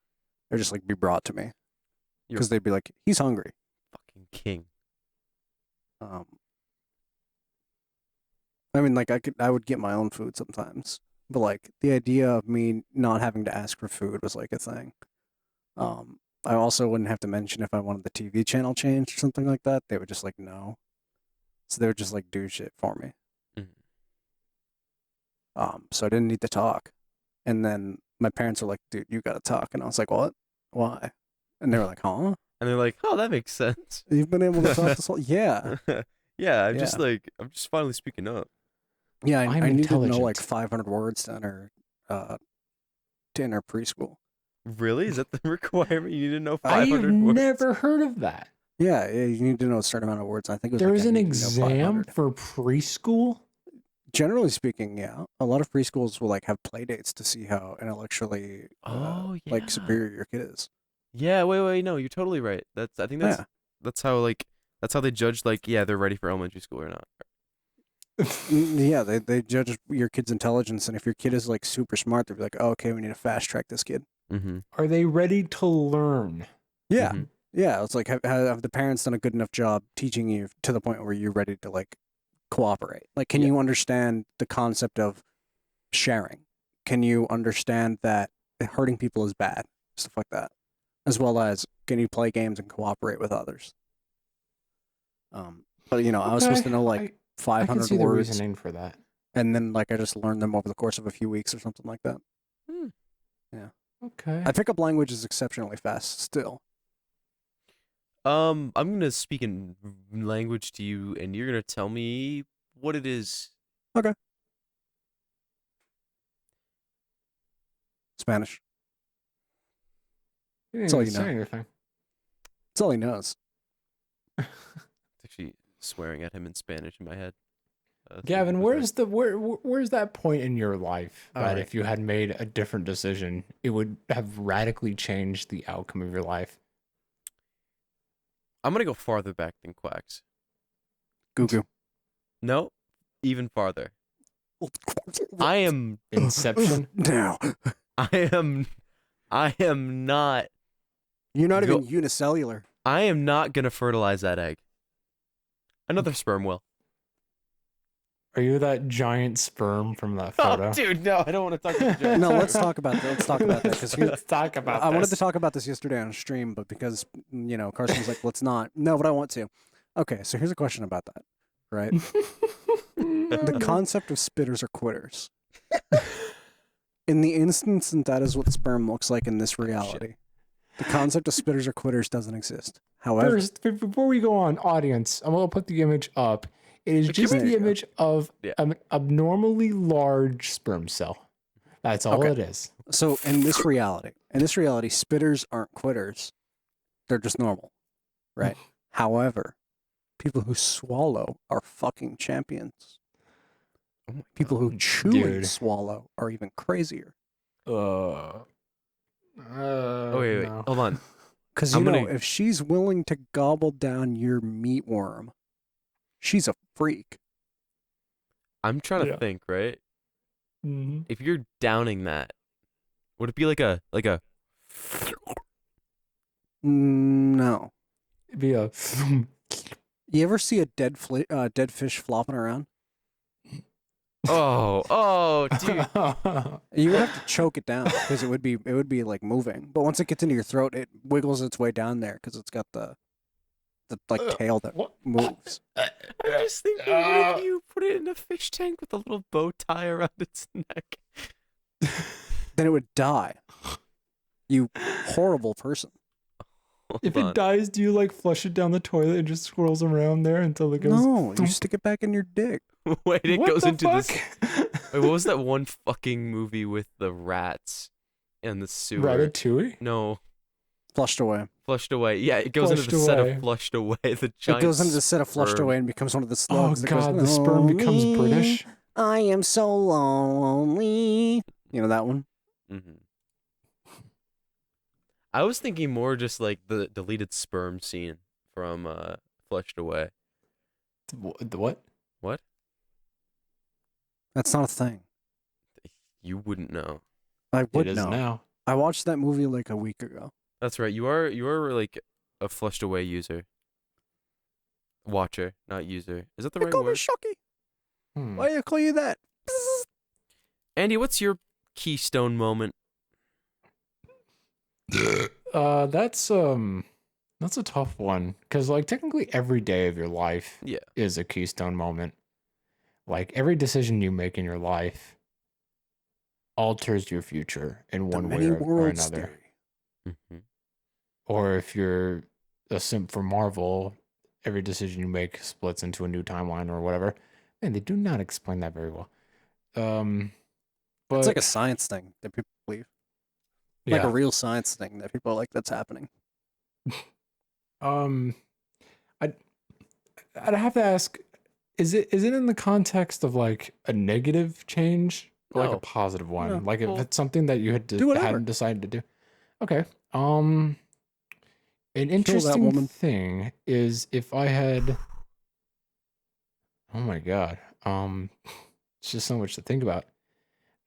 They'd just like be brought to me You're- because they'd be like, "He's hungry." Fucking king. I mean, like I would get my own food sometimes, but like the idea of me not having to ask for food was like a thing. I also wouldn't have to mention if I wanted the TV channel changed or something like that. They would just like no, so they would just like do shit for me. Mhm. So I didn't need to talk, and then my parents were like, "Dude, you gotta talk," and I was like, "What? Why?" And they were like, "Huh? And they're like, oh, that makes sense. You've been able to talk this whole yeah." Yeah, I'm Yeah. just finally speaking up. Yeah, I'm I needed to know like intelligent. 500 words to enter preschool. Really? Is that the requirement? You need to know I've 500 words? never heard of that. Yeah, you need to know a certain amount of words. I think it was There's like I an needed to know exam 500. for preschool? Generally speaking, yeah. A lot of preschools will like have play dates to see how intellectually Oh, like yeah. superior your kid is. Yeah, wait, no, you're totally right. I think Yeah. that's how they judge like, yeah, they're ready for elementary school or not. Yeah, they judge your kid's intelligence, and if your kid is like super smart, they'll be like, oh, okay, we need to fast track this kid. Mm-hmm. Are they ready to learn? Yeah, Mhm. yeah. It's like have the parents done a good enough job teaching you to the point where you're ready to like cooperate? Like, can Yeah. you understand the concept of sharing? Can you understand that hurting people is bad? Stuff like that, as well as can you play games and cooperate with others? But you know, I was supposed to know like I can 500 see the words, reasoning for that. and then like I just learned them over the course of a few weeks or something like that. Okay. I pick up languages exceptionally fast still. I'm gonna speak in language to you, and you're gonna tell me what it is. Spanish. You That's didn't all even you say know. anything. That's all he knows. It's actually swearing at him in Spanish in my head. Gavin, where's that point in your life that Alright. if you had made a different decision, it would have radically changed the outcome of your life? I'm gonna go farther back than Quacks. Goo goo. No, even farther. I am Inception? No. I am not You're not Go- even unicellular. I am not gonna fertilize that egg. Another sperm will. Are you that giant sperm from that photo? Oh, dude, no, I don't want to talk about the No, let's talk about that. Let's talk about that because Let's talk about I wanted to this. talk about this yesterday on stream, but because you know Carson was like, "Let's not." No, but I want to. Okay, so here's a question about that. Right, the concept of spitters or quitters. In the instance that that is what sperm looks like in this reality, the concept of spitters or quitters doesn't exist. However, First, before we go on, audience, I'm going to put the image up. It is just There the you go. image of Yeah. an abnormally large sperm cell. That's all Okay. it is. so in this reality, spitters aren't quitters; they're just normal, right? However, people who swallow are fucking champions. Oh my People who chew and Dude. swallow are even crazier. Oh, wait, no. hold on. Because you I'm know, gonna- if she's willing to gobble down your meatworm, she's a freak. I'm trying to Yeah. think, right? Mhm. If you're downing that, would it be like a No. It'd be a. You ever see a dead fish flopping around? oh, dude. You would have to choke it down because it would be like moving. But once it gets into your throat, it wiggles its way down there because it's got the like tail that What? moves. I'm just thinking, what if you put it in a fish tank with a little bow tie around its neck? Then it would die. You horrible person. If on. it dies, do you like flush it down the toilet and just swirls around there until it goes? No, you thump? stick it back in your dick. Wait, it What goes the into this. fuck? Wait, what was that one fucking movie with the rats and the sewer? Ratatouille? No, Flushed away. Flushed Away. Yeah, it goes into Flushed the set Away. of Flushed Away. The It giant goes into the set of flushed sperm. away and becomes one of the Oh slugs. that goes, god, the sperm becomes "Lonely, British. I am so lonely. You know that one? Mhm. I was thinking more just like the deleted sperm scene from Flushed Away. The what? What? That's not a thing. You wouldn't know. I would It is know. now. I watched that movie like a week ago. That's right. You are like a Flushed Away user. Watcher, not user. Is that the They right call me word? Shocky. Hmm. Why do you call you that? Andy, what's your keystone moment? That's a tough one because like technically every day of your life Yeah. is a keystone moment. Like every decision you make in your life alters your future in The one way many or worlds another. theory. Mm-hmm. Or if you're a simp for Marvel, every decision you make splits into a new timeline or whatever. Man, they do not explain that very well. But It's like a science thing that people believe. Like yeah. a real science thing that people are like, that's happening. I'd have to ask, is it in the context of like a negative change or like a No. positive one? No. Like if Well, it's something that you do whatever. hadn't decided to do. Okay. An Kill that interesting woman. thing is if I had, oh my god, it's just so much to think about.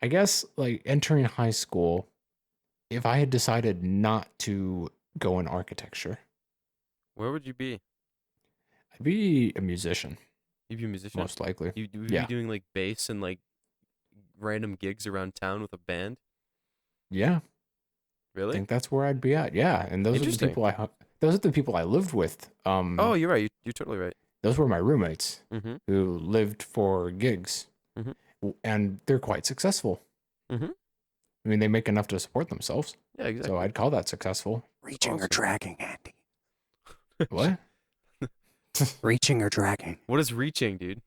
I guess like entering high school, if I had decided not to go in architecture, where would you be? I'd be a musician, You'd be a musician? most likely. You'd Yeah. be doing like bass and like random gigs around town with a band? Yeah, I Really? think that's where I'd be at. Yeah, and those are the Interesting. people those are the people I lived with. Oh, you're right. You're totally right. Those were my roommates Mm-hmm. who lived for gigs, Mhm. and they're quite successful. Mhm. I mean, they make enough to support themselves, Yeah, exactly. so I'd call that successful. Reaching or Awesome. dragging, Andy. What? Reaching or dragging. What is reaching, dude?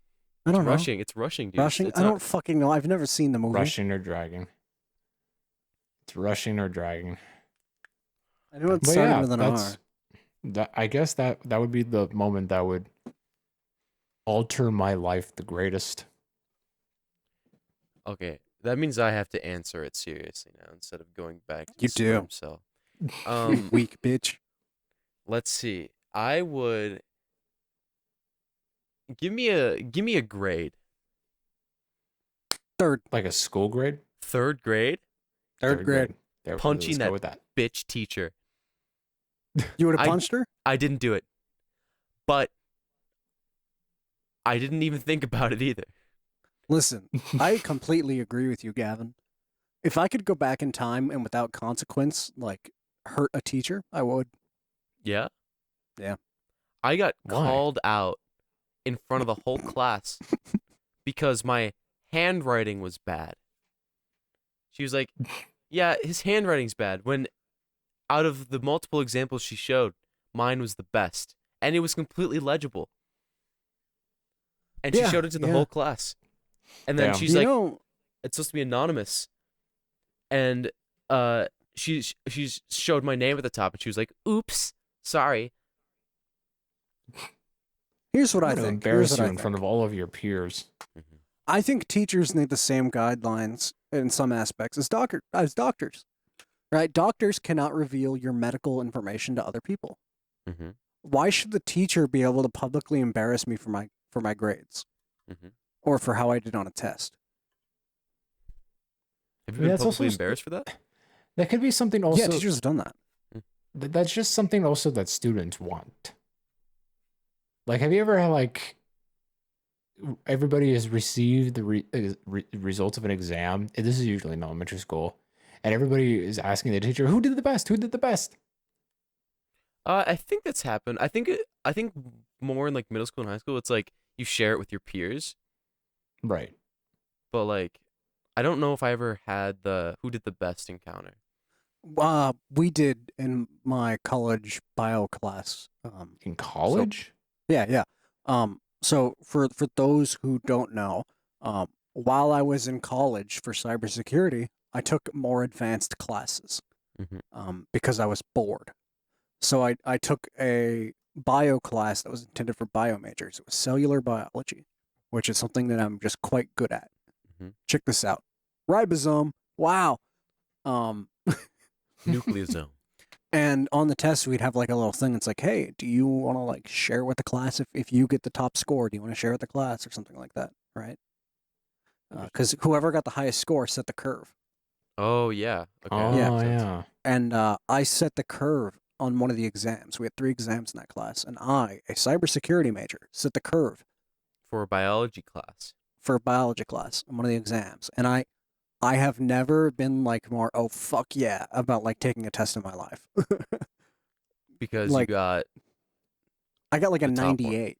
I don't know. Rushing. It's rushing, dude. It's- Rushing? It's I not- don't fucking know. I've never seen the movie. Rushing or dragging? It's rushing or dragging. I know it But started yeah, with an that's R. that. I guess that would be the moment that would alter my life the greatest. Okay, that means I have to answer it seriously now instead of going back to You the do. sperm cell. Weak bitch. Let's see. I would give me a grade. Third Like a school grade. Third grade, grade. There, Punching let's that- go with that. bitch teacher. You would have I- punched her? I didn't do it, but I didn't even think about it either. Listen, I completely agree with you, Gavin. If I could go back in time and without consequence, like, hurt a teacher, I would. Yeah. Yeah. I got Why? called out in front of the whole class because my handwriting was bad. She was like, "Yeah, his handwriting's bad." When out of the multiple examples she showed, mine was the best, and it was completely legible. And she Yeah, showed it to the yeah. whole class. And then Damn. she's you like, know, "It's supposed to be anonymous." And she showed my name at the top, and she was like, "Oops, sorry." here's what I'm I gonna think. embarrass Here's you what I in think. front of all of your peers. I think teachers need the same guidelines in some aspects as doctors. Right? Doctors cannot reveal your medical information to other people. Mm-hmm. Why should the teacher be able to publicly embarrass me for my grades Mm-hmm. or for how I did on a test? Have you Yeah, been it's also publicly embarrassed for that? That could be something also. Yeah, teachers have done that. That's just something also that students want. Like, have you ever had like everybody has received the results of an exam? And this is usually in elementary school, and everybody is asking the teacher, "Who did the best? Who did the best?" I think that's happened. I think more in like middle school and high school, it's like you share it with your peers. Right. But like, I don't know if I ever had the who did the best encounter. We did in my college bio class. In college? Yeah, yeah. So for those who don't know, while I was in college for cybersecurity, I took more advanced classes, Mm-hmm. because I was bored. So I took a bio class that was intended for bio majors. It was cellular biology, which is something that I'm just quite good at. Mm-hmm. Check this out. Ribosome. Wow. Um, Nucleosome. And on the test, we'd have like a little thing. It's like, hey, do you want to like share with the class if you get the top score? Do you want to share with the class or something like that, right? Because whoever got the highest score set the curve. Oh yeah. Okay. Oh, that Yeah. makes sense. yeah. And I set the curve on one of the exams. We had 3 exams in that class, and I, a cybersecurity major, set the curve For a biology class. for a biology class on one of the exams. And I have never been like more, oh fuck yeah, about like taking a test in my life. Because Like you got I got like a the top one. 98.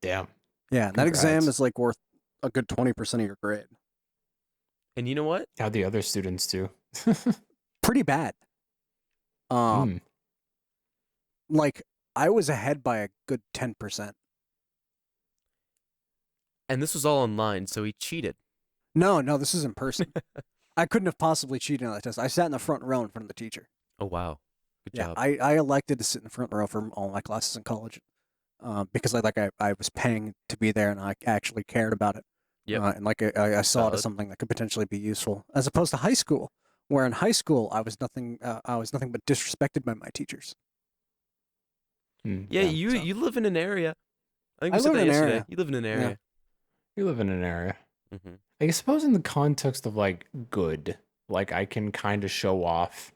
Damn. Yeah, and that exam Congrats. is like worth a good 20% of your grade. And you know what? How'd the other students do? Pretty bad. Hmm. Like I was ahead by a good 10%. And this was all online, so he cheated. No, this is in person. I couldn't have possibly cheated on that test. I sat in the front row in front of the teacher. Oh wow. Good Yeah, job. I elected to sit in the front row for all my classes in college, because I was paying to be there and I actually cared about it. Yep. And like I saw it Valid. as something that could potentially be useful, as opposed to high school, where in high school I was nothing but disrespected by my teachers. Hmm. Yeah, you so- you live in an area. I think I we said live that in an yesterday. area. You live in an area. You live in an area. Mm-hmm. I suppose in the context of like good, like I can kind of show off.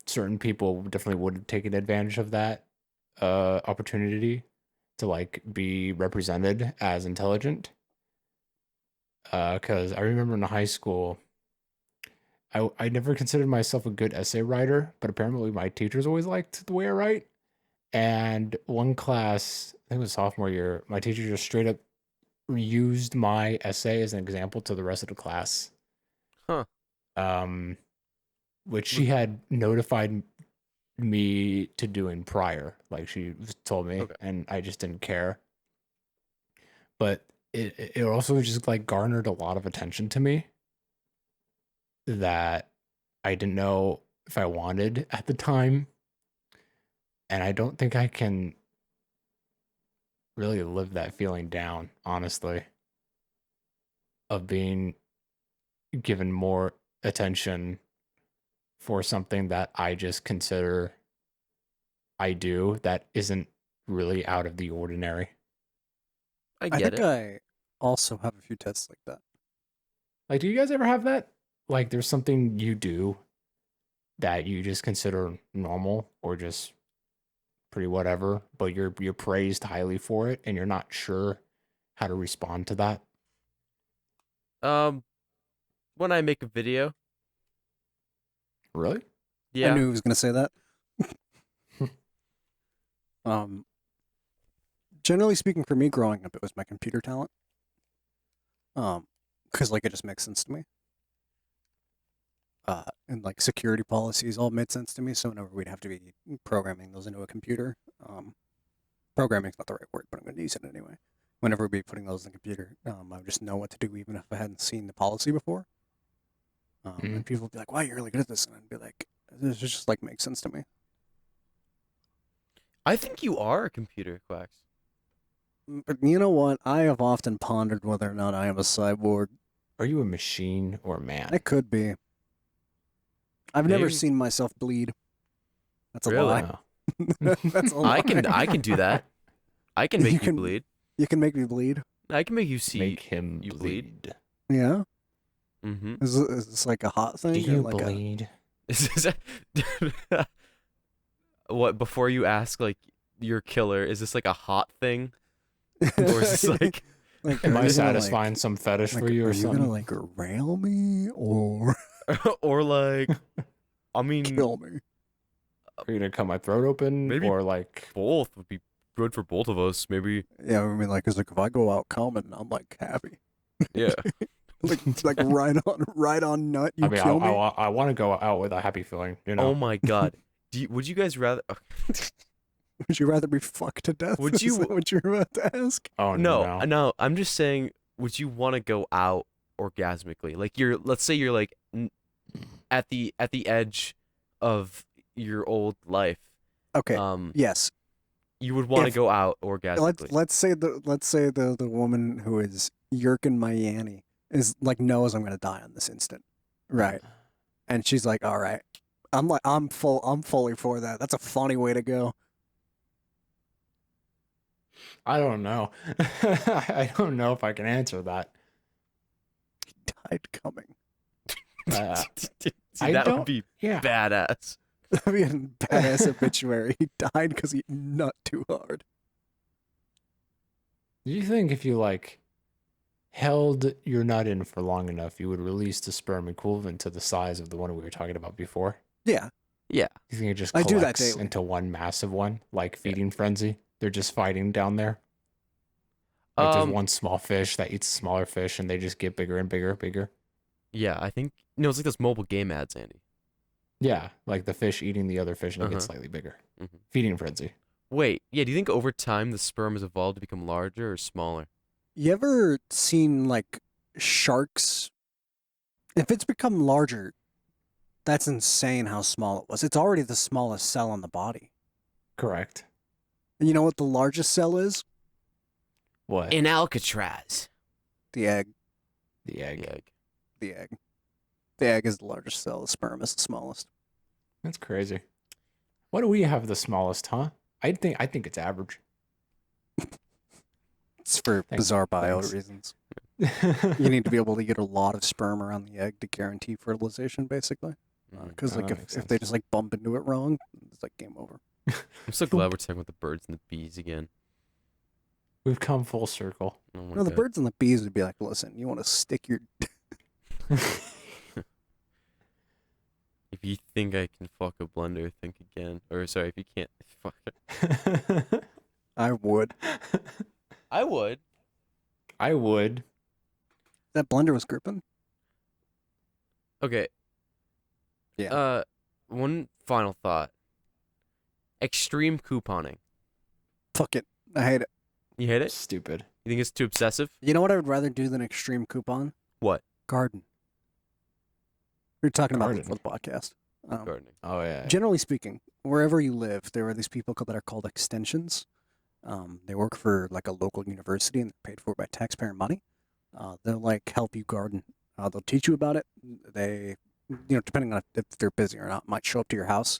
Certain people definitely would have taken advantage of that opportunity to like be represented as intelligent. Because I remember in high school, I never considered myself a good essay writer, but apparently my teachers always liked the way I write. And one class, I think it was sophomore year, my teacher just straight up used my essay as an example to the rest of the class. Huh. Which she had notified me to doing prior. Like she told me, Okay. and I just didn't care. But it also just like garnered a lot of attention to me that I didn't know if I wanted at the time. And I don't think I can really live that feeling down, honestly, of being given more attention for something that I just consider I do that isn't really out of the ordinary. I I get think it. I also have a few tests like that. Like, do you guys ever have that? Like, there's something you do that you just consider normal or just pretty whatever, but you're praised highly for it, and you're not sure how to respond to that. When I make a video, Really? yeah. I knew he was going to say that. um, Generally speaking, for me growing up, it was my computer talent. Because like it just makes sense to me. And like security policies all made sense to me. So whenever we'd have to be programming those into a computer, programming's not the right word, but I'm going to use it anyway. Whenever we'd be putting those in the computer, I would just know what to do, even if I hadn't seen the policy before. And people would be like, "Wow, you're really good at this," and I'd be like, "This just like makes sense to me." I think you are a computer, Quacks. But you know what? I have often pondered whether or not I am a cyborg. Are you a machine or a man? I could be. I've never Maybe. seen myself bleed. That's a Really? lie. That's a lie. I can do that. I can make you, can- bleed. You can make me bleed. I can make you see. Make him you bleed. Yeah. Mm-hmm. Is this like a hot thing? Do or you like bleed? What, before you ask like your killer, is this like a hot thing? Or is this like like, Am are I you gonna, satisfying some fetish like, for you are or you something? gonna like rail me or or like I mean kill me? Are you gonna cut my throat open? Maybe- Or like both would be good for both of us, maybe. Yeah, I mean, like, cause like if I go out coming, I'm like happy. Yeah. like right on nut. You I mean, kill me. I want to go out with a happy feeling, you know. Oh my god. Would you guys rather? Would you rather be fucked to death? Would Is you- that what you're about to ask? Oh No, no. no. I'm just saying. Would you want to go out orgasmically? Like let's say you're like at the edge of your old life. Okay. Yes. You would want to If- go out orgasmically. Let's say the woman who is yerking my yanny is like knows I'm gonna die on this instant, right? And she's like, all right. I'm fully for that. That's a funny way to go. I don't know. I don't know if I can answer that. Died coming. See, I that don't- would be Yeah. badass. That'd be a badass obituary. He died because he nut too hard. Do you think if you like held your nut in for long enough, you would release the sperm equivalent to the size of the one we were talking about before? Yeah. Yeah. You think it just I do that collects daily. into one massive one, like feeding frenzy? They're just fighting down there. Like there's one small fish that eats a smaller fish, and they just get bigger and bigger, bigger. Yeah, I think it's like those mobile game ads, Andy. Yeah, like the fish eating the other fish, and it gets Uh-huh. slightly bigger. Mhm. Feeding frenzy. Wait, yeah. Do you think over time the sperm has evolved to become larger or smaller? You ever seen like sharks? If it's become larger, that's insane how small it was. It's already the smallest cell on the body. Correct. And you know what the largest cell is? What? In Alcatraz. The egg. The egg. The egg. The egg. The egg is the largest cell. The sperm is the smallest. That's crazy. What do we have the smallest, huh? I think it's average. It's for Thanks- bizarre bio thanks. reasons. You need to be able to get a lot of sperm around the egg to guarantee fertilization, basically. Mhm. Because Oh, like that if makes they sense. just like bump into it wrong, it's like game over. I'm so glad we're talking about the birds and the bees again. We've come full circle. Oh my No, the God. birds and the bees would be like, listen, you want to stick your If you think I can fuck a blender, think again. Or sorry, if you can't, fuck it. I would. I would. I would. That blender was gripping. Okay. Yeah. One final thought. Extreme couponing. Fuck it. I hate it. You hate it? Stupid. You think it's too obsessive? You know what I would rather do than extreme coupon? What? Garden. We were talking about it Garden. before the podcast. Gardening. Oh yeah. Generally speaking, wherever you live, there are these people that are called extensions. They work for like a local university and they're paid for by taxpayer money. They'll like help you garden. They'll teach you about it. They, depending on if they're busy or not, might show up to your house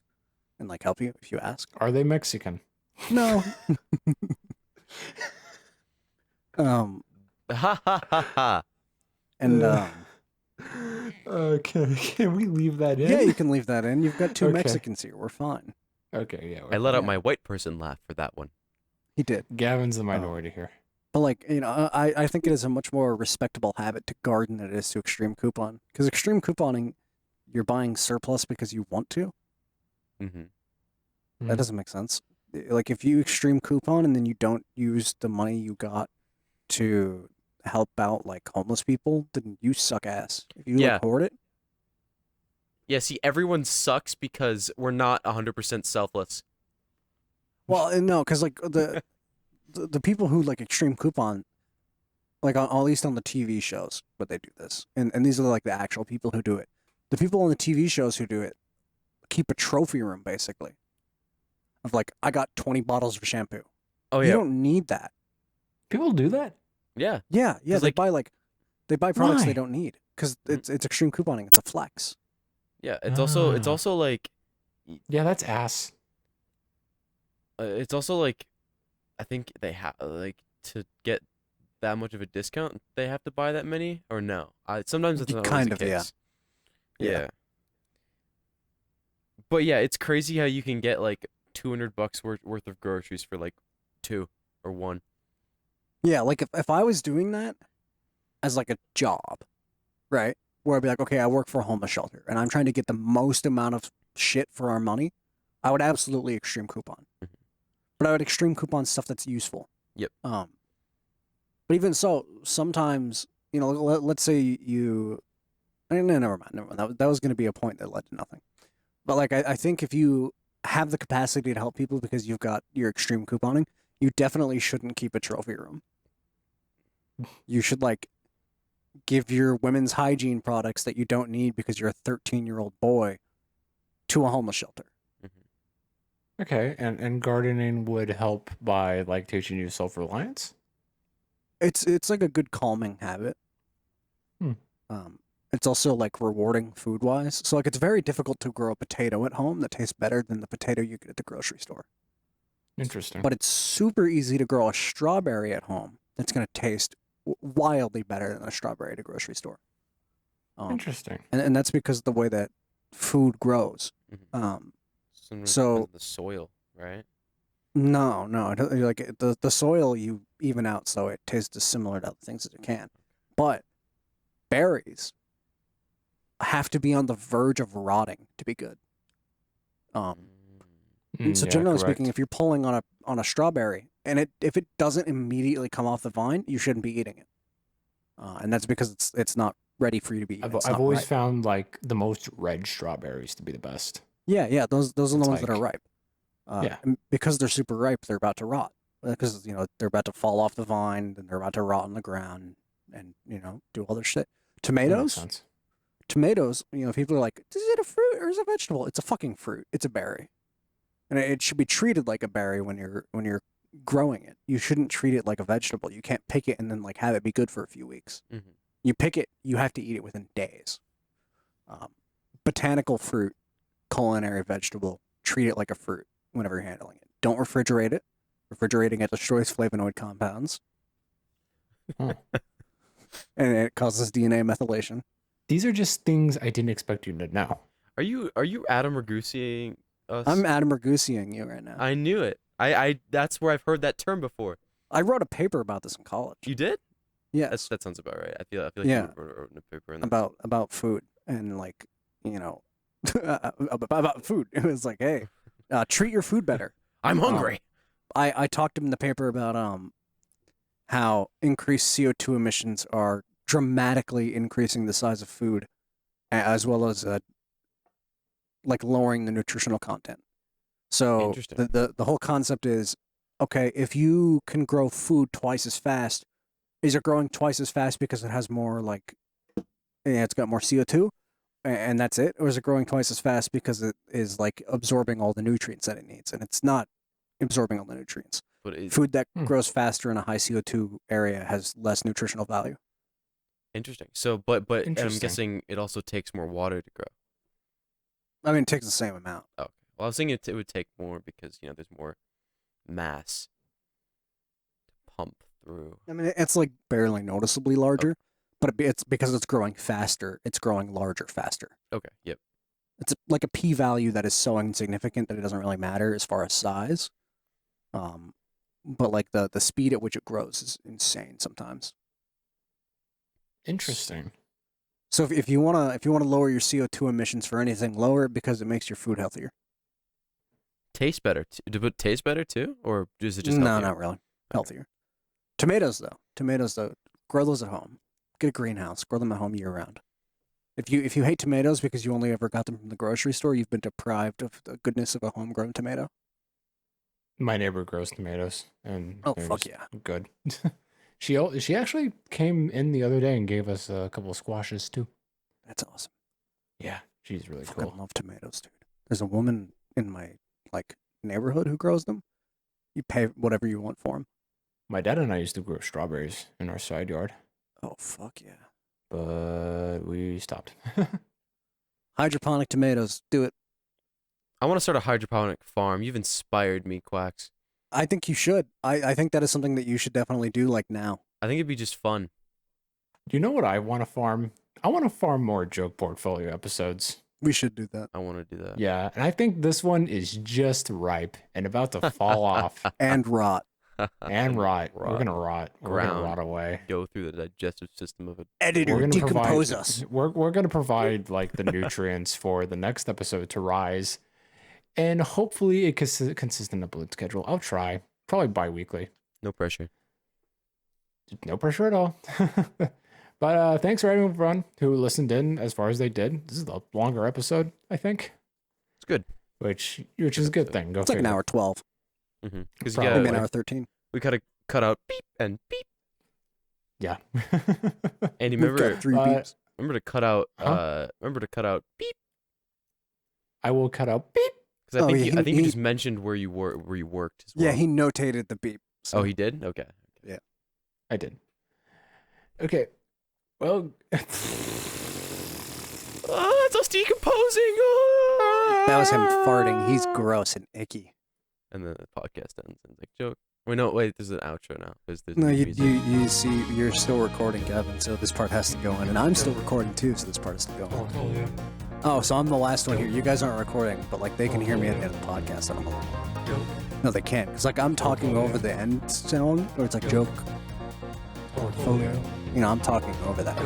and like help you if you ask. Are they Mexican? No. Ha ha ha ha. And Okay, can we leave that in? yeah, you can leave that in. You've got two Okay. Mexicans here. We're fine. Okay, yeah. I let out Yeah. my white person laugh for that one. He did. Gavin's the minority here. But like, I think it is a much more respectable habit to garden than it is to extreme coupon. Because extreme couponing, you're buying surplus because you want to. Mm-hmm. Hmm. That doesn't make sense. Like if you extreme coupon and then you don't use the money you got to help out like homeless people, then you suck ass. If you Yeah. like, hoard it, Yeah, see, everyone sucks because we're not 100% selfless. well, no, because like the people who like extreme coupon, like at least on the TV shows, but they do this, and these are like the actual people who do it. The people on the TV shows who do it keep a trophy room basically. Of like, I got 20 bottles of shampoo. Oh, You yeah. don't need that. People do that. Yeah. Yeah, 'Cause, they like- buy products Why? they don't need because it's extreme couponing. It's a flex. Yeah. It's also Ah. like, Yeah, that's ass. it's also like, I think they have, like, to get that much of a discount, they have to buy that many, or no? Sometimes it's not always Kind the of, yeah. case. Yeah. Yeah. But yeah, it's crazy how you can get like $200 worth of groceries for like 2 or 1. Yeah, like if I was doing that as like a job, right? Where I'd be like, okay, I work for a homeless shelter and I'm trying to get the most amount of shit for our money, I would absolutely extreme coupon. Mhm. But I would extreme coupon stuff that's useful. Yep. But even so, sometimes let's say you. No, never mind. Never mind. That was going to be a point that led to nothing. But like, I think if you have the capacity to help people because you've got your extreme couponing, you definitely shouldn't keep a trophy room. You should like give your women's hygiene products that you don't need because you're a 13-year-old boy to a homeless shelter. Okay, and gardening would help by like teaching you self-reliance. It's like a good calming habit. Hmm. It's also like rewarding food wise. So like it's very difficult to grow a potato at home that tastes better than the potato you get at the grocery store. Interesting. But it's super easy to grow a strawberry at home that's going to taste wildly better than a strawberry at a grocery store. Interesting. And that's because of the way that food grows. So the soil, right? no, like the soil you even out so it tastes as similar to other things as it can. But berries have to be on the verge of rotting to be good. So Yeah, generally correct. speaking, if you're pulling on a strawberry and if it doesn't immediately come off the vine, you shouldn't be eating it. And that's because it's not ready for you to be eaten. I've always found like the most red strawberries to be the best. Yeah, those are the It's ones that are like- ripe. Yeah. And because they're super ripe, they're about to rot. Because they're about to fall off the vine, and they're about to rot on the ground, and do all their shit. That makes Tomatoes, sense. people are like, is it a fruit or is it a vegetable? It's a fucking fruit. It's a berry, and it should be treated like a berry when you're growing it. You shouldn't treat it like a vegetable. You can't pick it and then like have it be good for a few weeks. Mm-hmm. You pick it, you have to eat it within days. Botanical fruit, culinary vegetable, treat it like a fruit whenever you're handling it. Don't refrigerate it. Refrigerating it destroys flavonoid compounds. Huh. And it causes DNA methylation. These are just things I didn't expect you to know. Are you Adam Ragusiing us? I'm Adam Ragusiing you right now. I knew it. I that's where I've heard that term before. I wrote a paper about this in college. You did? Yes. That sounds about right. I feel like Yeah. you wrote a paper in that. About food and like about food. It was like, hey, treat your food better. I'm hungry. I talked in the paper about how increased CO2 emissions are dramatically increasing the size of food, as well as like lowering the nutritional content. So Interesting. the whole concept is, okay, if you can grow food twice as fast, is it growing twice as fast because it has more like, it's got more CO2, and that's it, or is it growing twice as fast because it is like absorbing all the nutrients that it needs, and it's not absorbing all the nutrients. But Food that grows faster in a high CO2 area has less nutritional value. Interesting. So, but I'm Interesting. guessing it also takes more water to grow. I mean, it takes the same amount. Okay. Well, I was thinking it would take more because there's more mass to pump through. I mean, it's like barely noticeably larger, but it's because it's growing faster. It's growing larger faster. Okay. Yep. It's like a p-value that is so insignificant that it doesn't really matter as far as size. But like the speed at which it grows is insane sometimes. Interesting. So if you wanna lower your CO2 emissions for anything, lower it because it makes your food healthier. Taste better. Does it taste better too, or is it just No, healthier? not really. Healthier. Tomatoes though, grow those at home. Get a greenhouse. Grow them at home year round. If you hate tomatoes because you only ever got them from the grocery store, you've been deprived of the goodness of a homegrown tomato. My neighbor grows tomatoes, and Oh, they're fuck just yeah. good. She actually came in the other day and gave us a couple of squashes too. That's awesome. Yeah, she's really I fucking cool. love tomatoes, dude. There's a woman in my neighborhood who grows them. You pay whatever you want for them. My dad and I used to grow strawberries in our side yard, Oh, fuck yeah. but we stopped. Hydroponic tomatoes, do it. I want to start a hydroponic farm. You've inspired me, Quacks. I think you should. I think that is something that you should definitely do like now. I think it'd be just fun. You know what I want to farm? I want to farm more joke portfolio episodes. We should do that. I want to do that. Yeah, and I think this one is just ripe and about to fall off And rot. and rot. We're Rot. gonna rot. We're gonna Ground. rot away. Go through the digestive system of it. Editor, We're gonna decompose provide, us. We're gonna provide like the nutrients for the next episode to rise, and hopefully a consistent upload schedule. I'll try, probably bi-weekly. No pressure. No pressure at all. But thanks for everyone who listened in as far as they did. This is a longer episode, I think. It's good. Which is a good thing. Go It's like an hour 12. Because Probably. Maybe yeah, an like, hour 13. we gotta cut out beep and beep. Yeah. Andy, We've remember got 3 beeps. remember to cut out Huh? remember to cut out beep. I will cut out beep. Because I think yeah, I think you he- just mentioned where you worked as well. Yeah, he notated the beep. So. Oh, he did? Okay. I did. Okay. Well, Oh, it's us decomposing. Oh! That was him farting. He's gross and icky. And then the podcast ends and it's like joke. Wait, no, wait. There's an outro now. There's No, new music. you see, you're still recording, Kevin, so this part has to go in. And I'm still recording too, so this part has to go in. Oh, so I'm the last one here. You guys aren't recording, but like they can hear me at the end of the podcast. I don't know. No, they can't. Because like I'm talking over the end sound, or it's like joke. Oh, you know, I'm talking over that.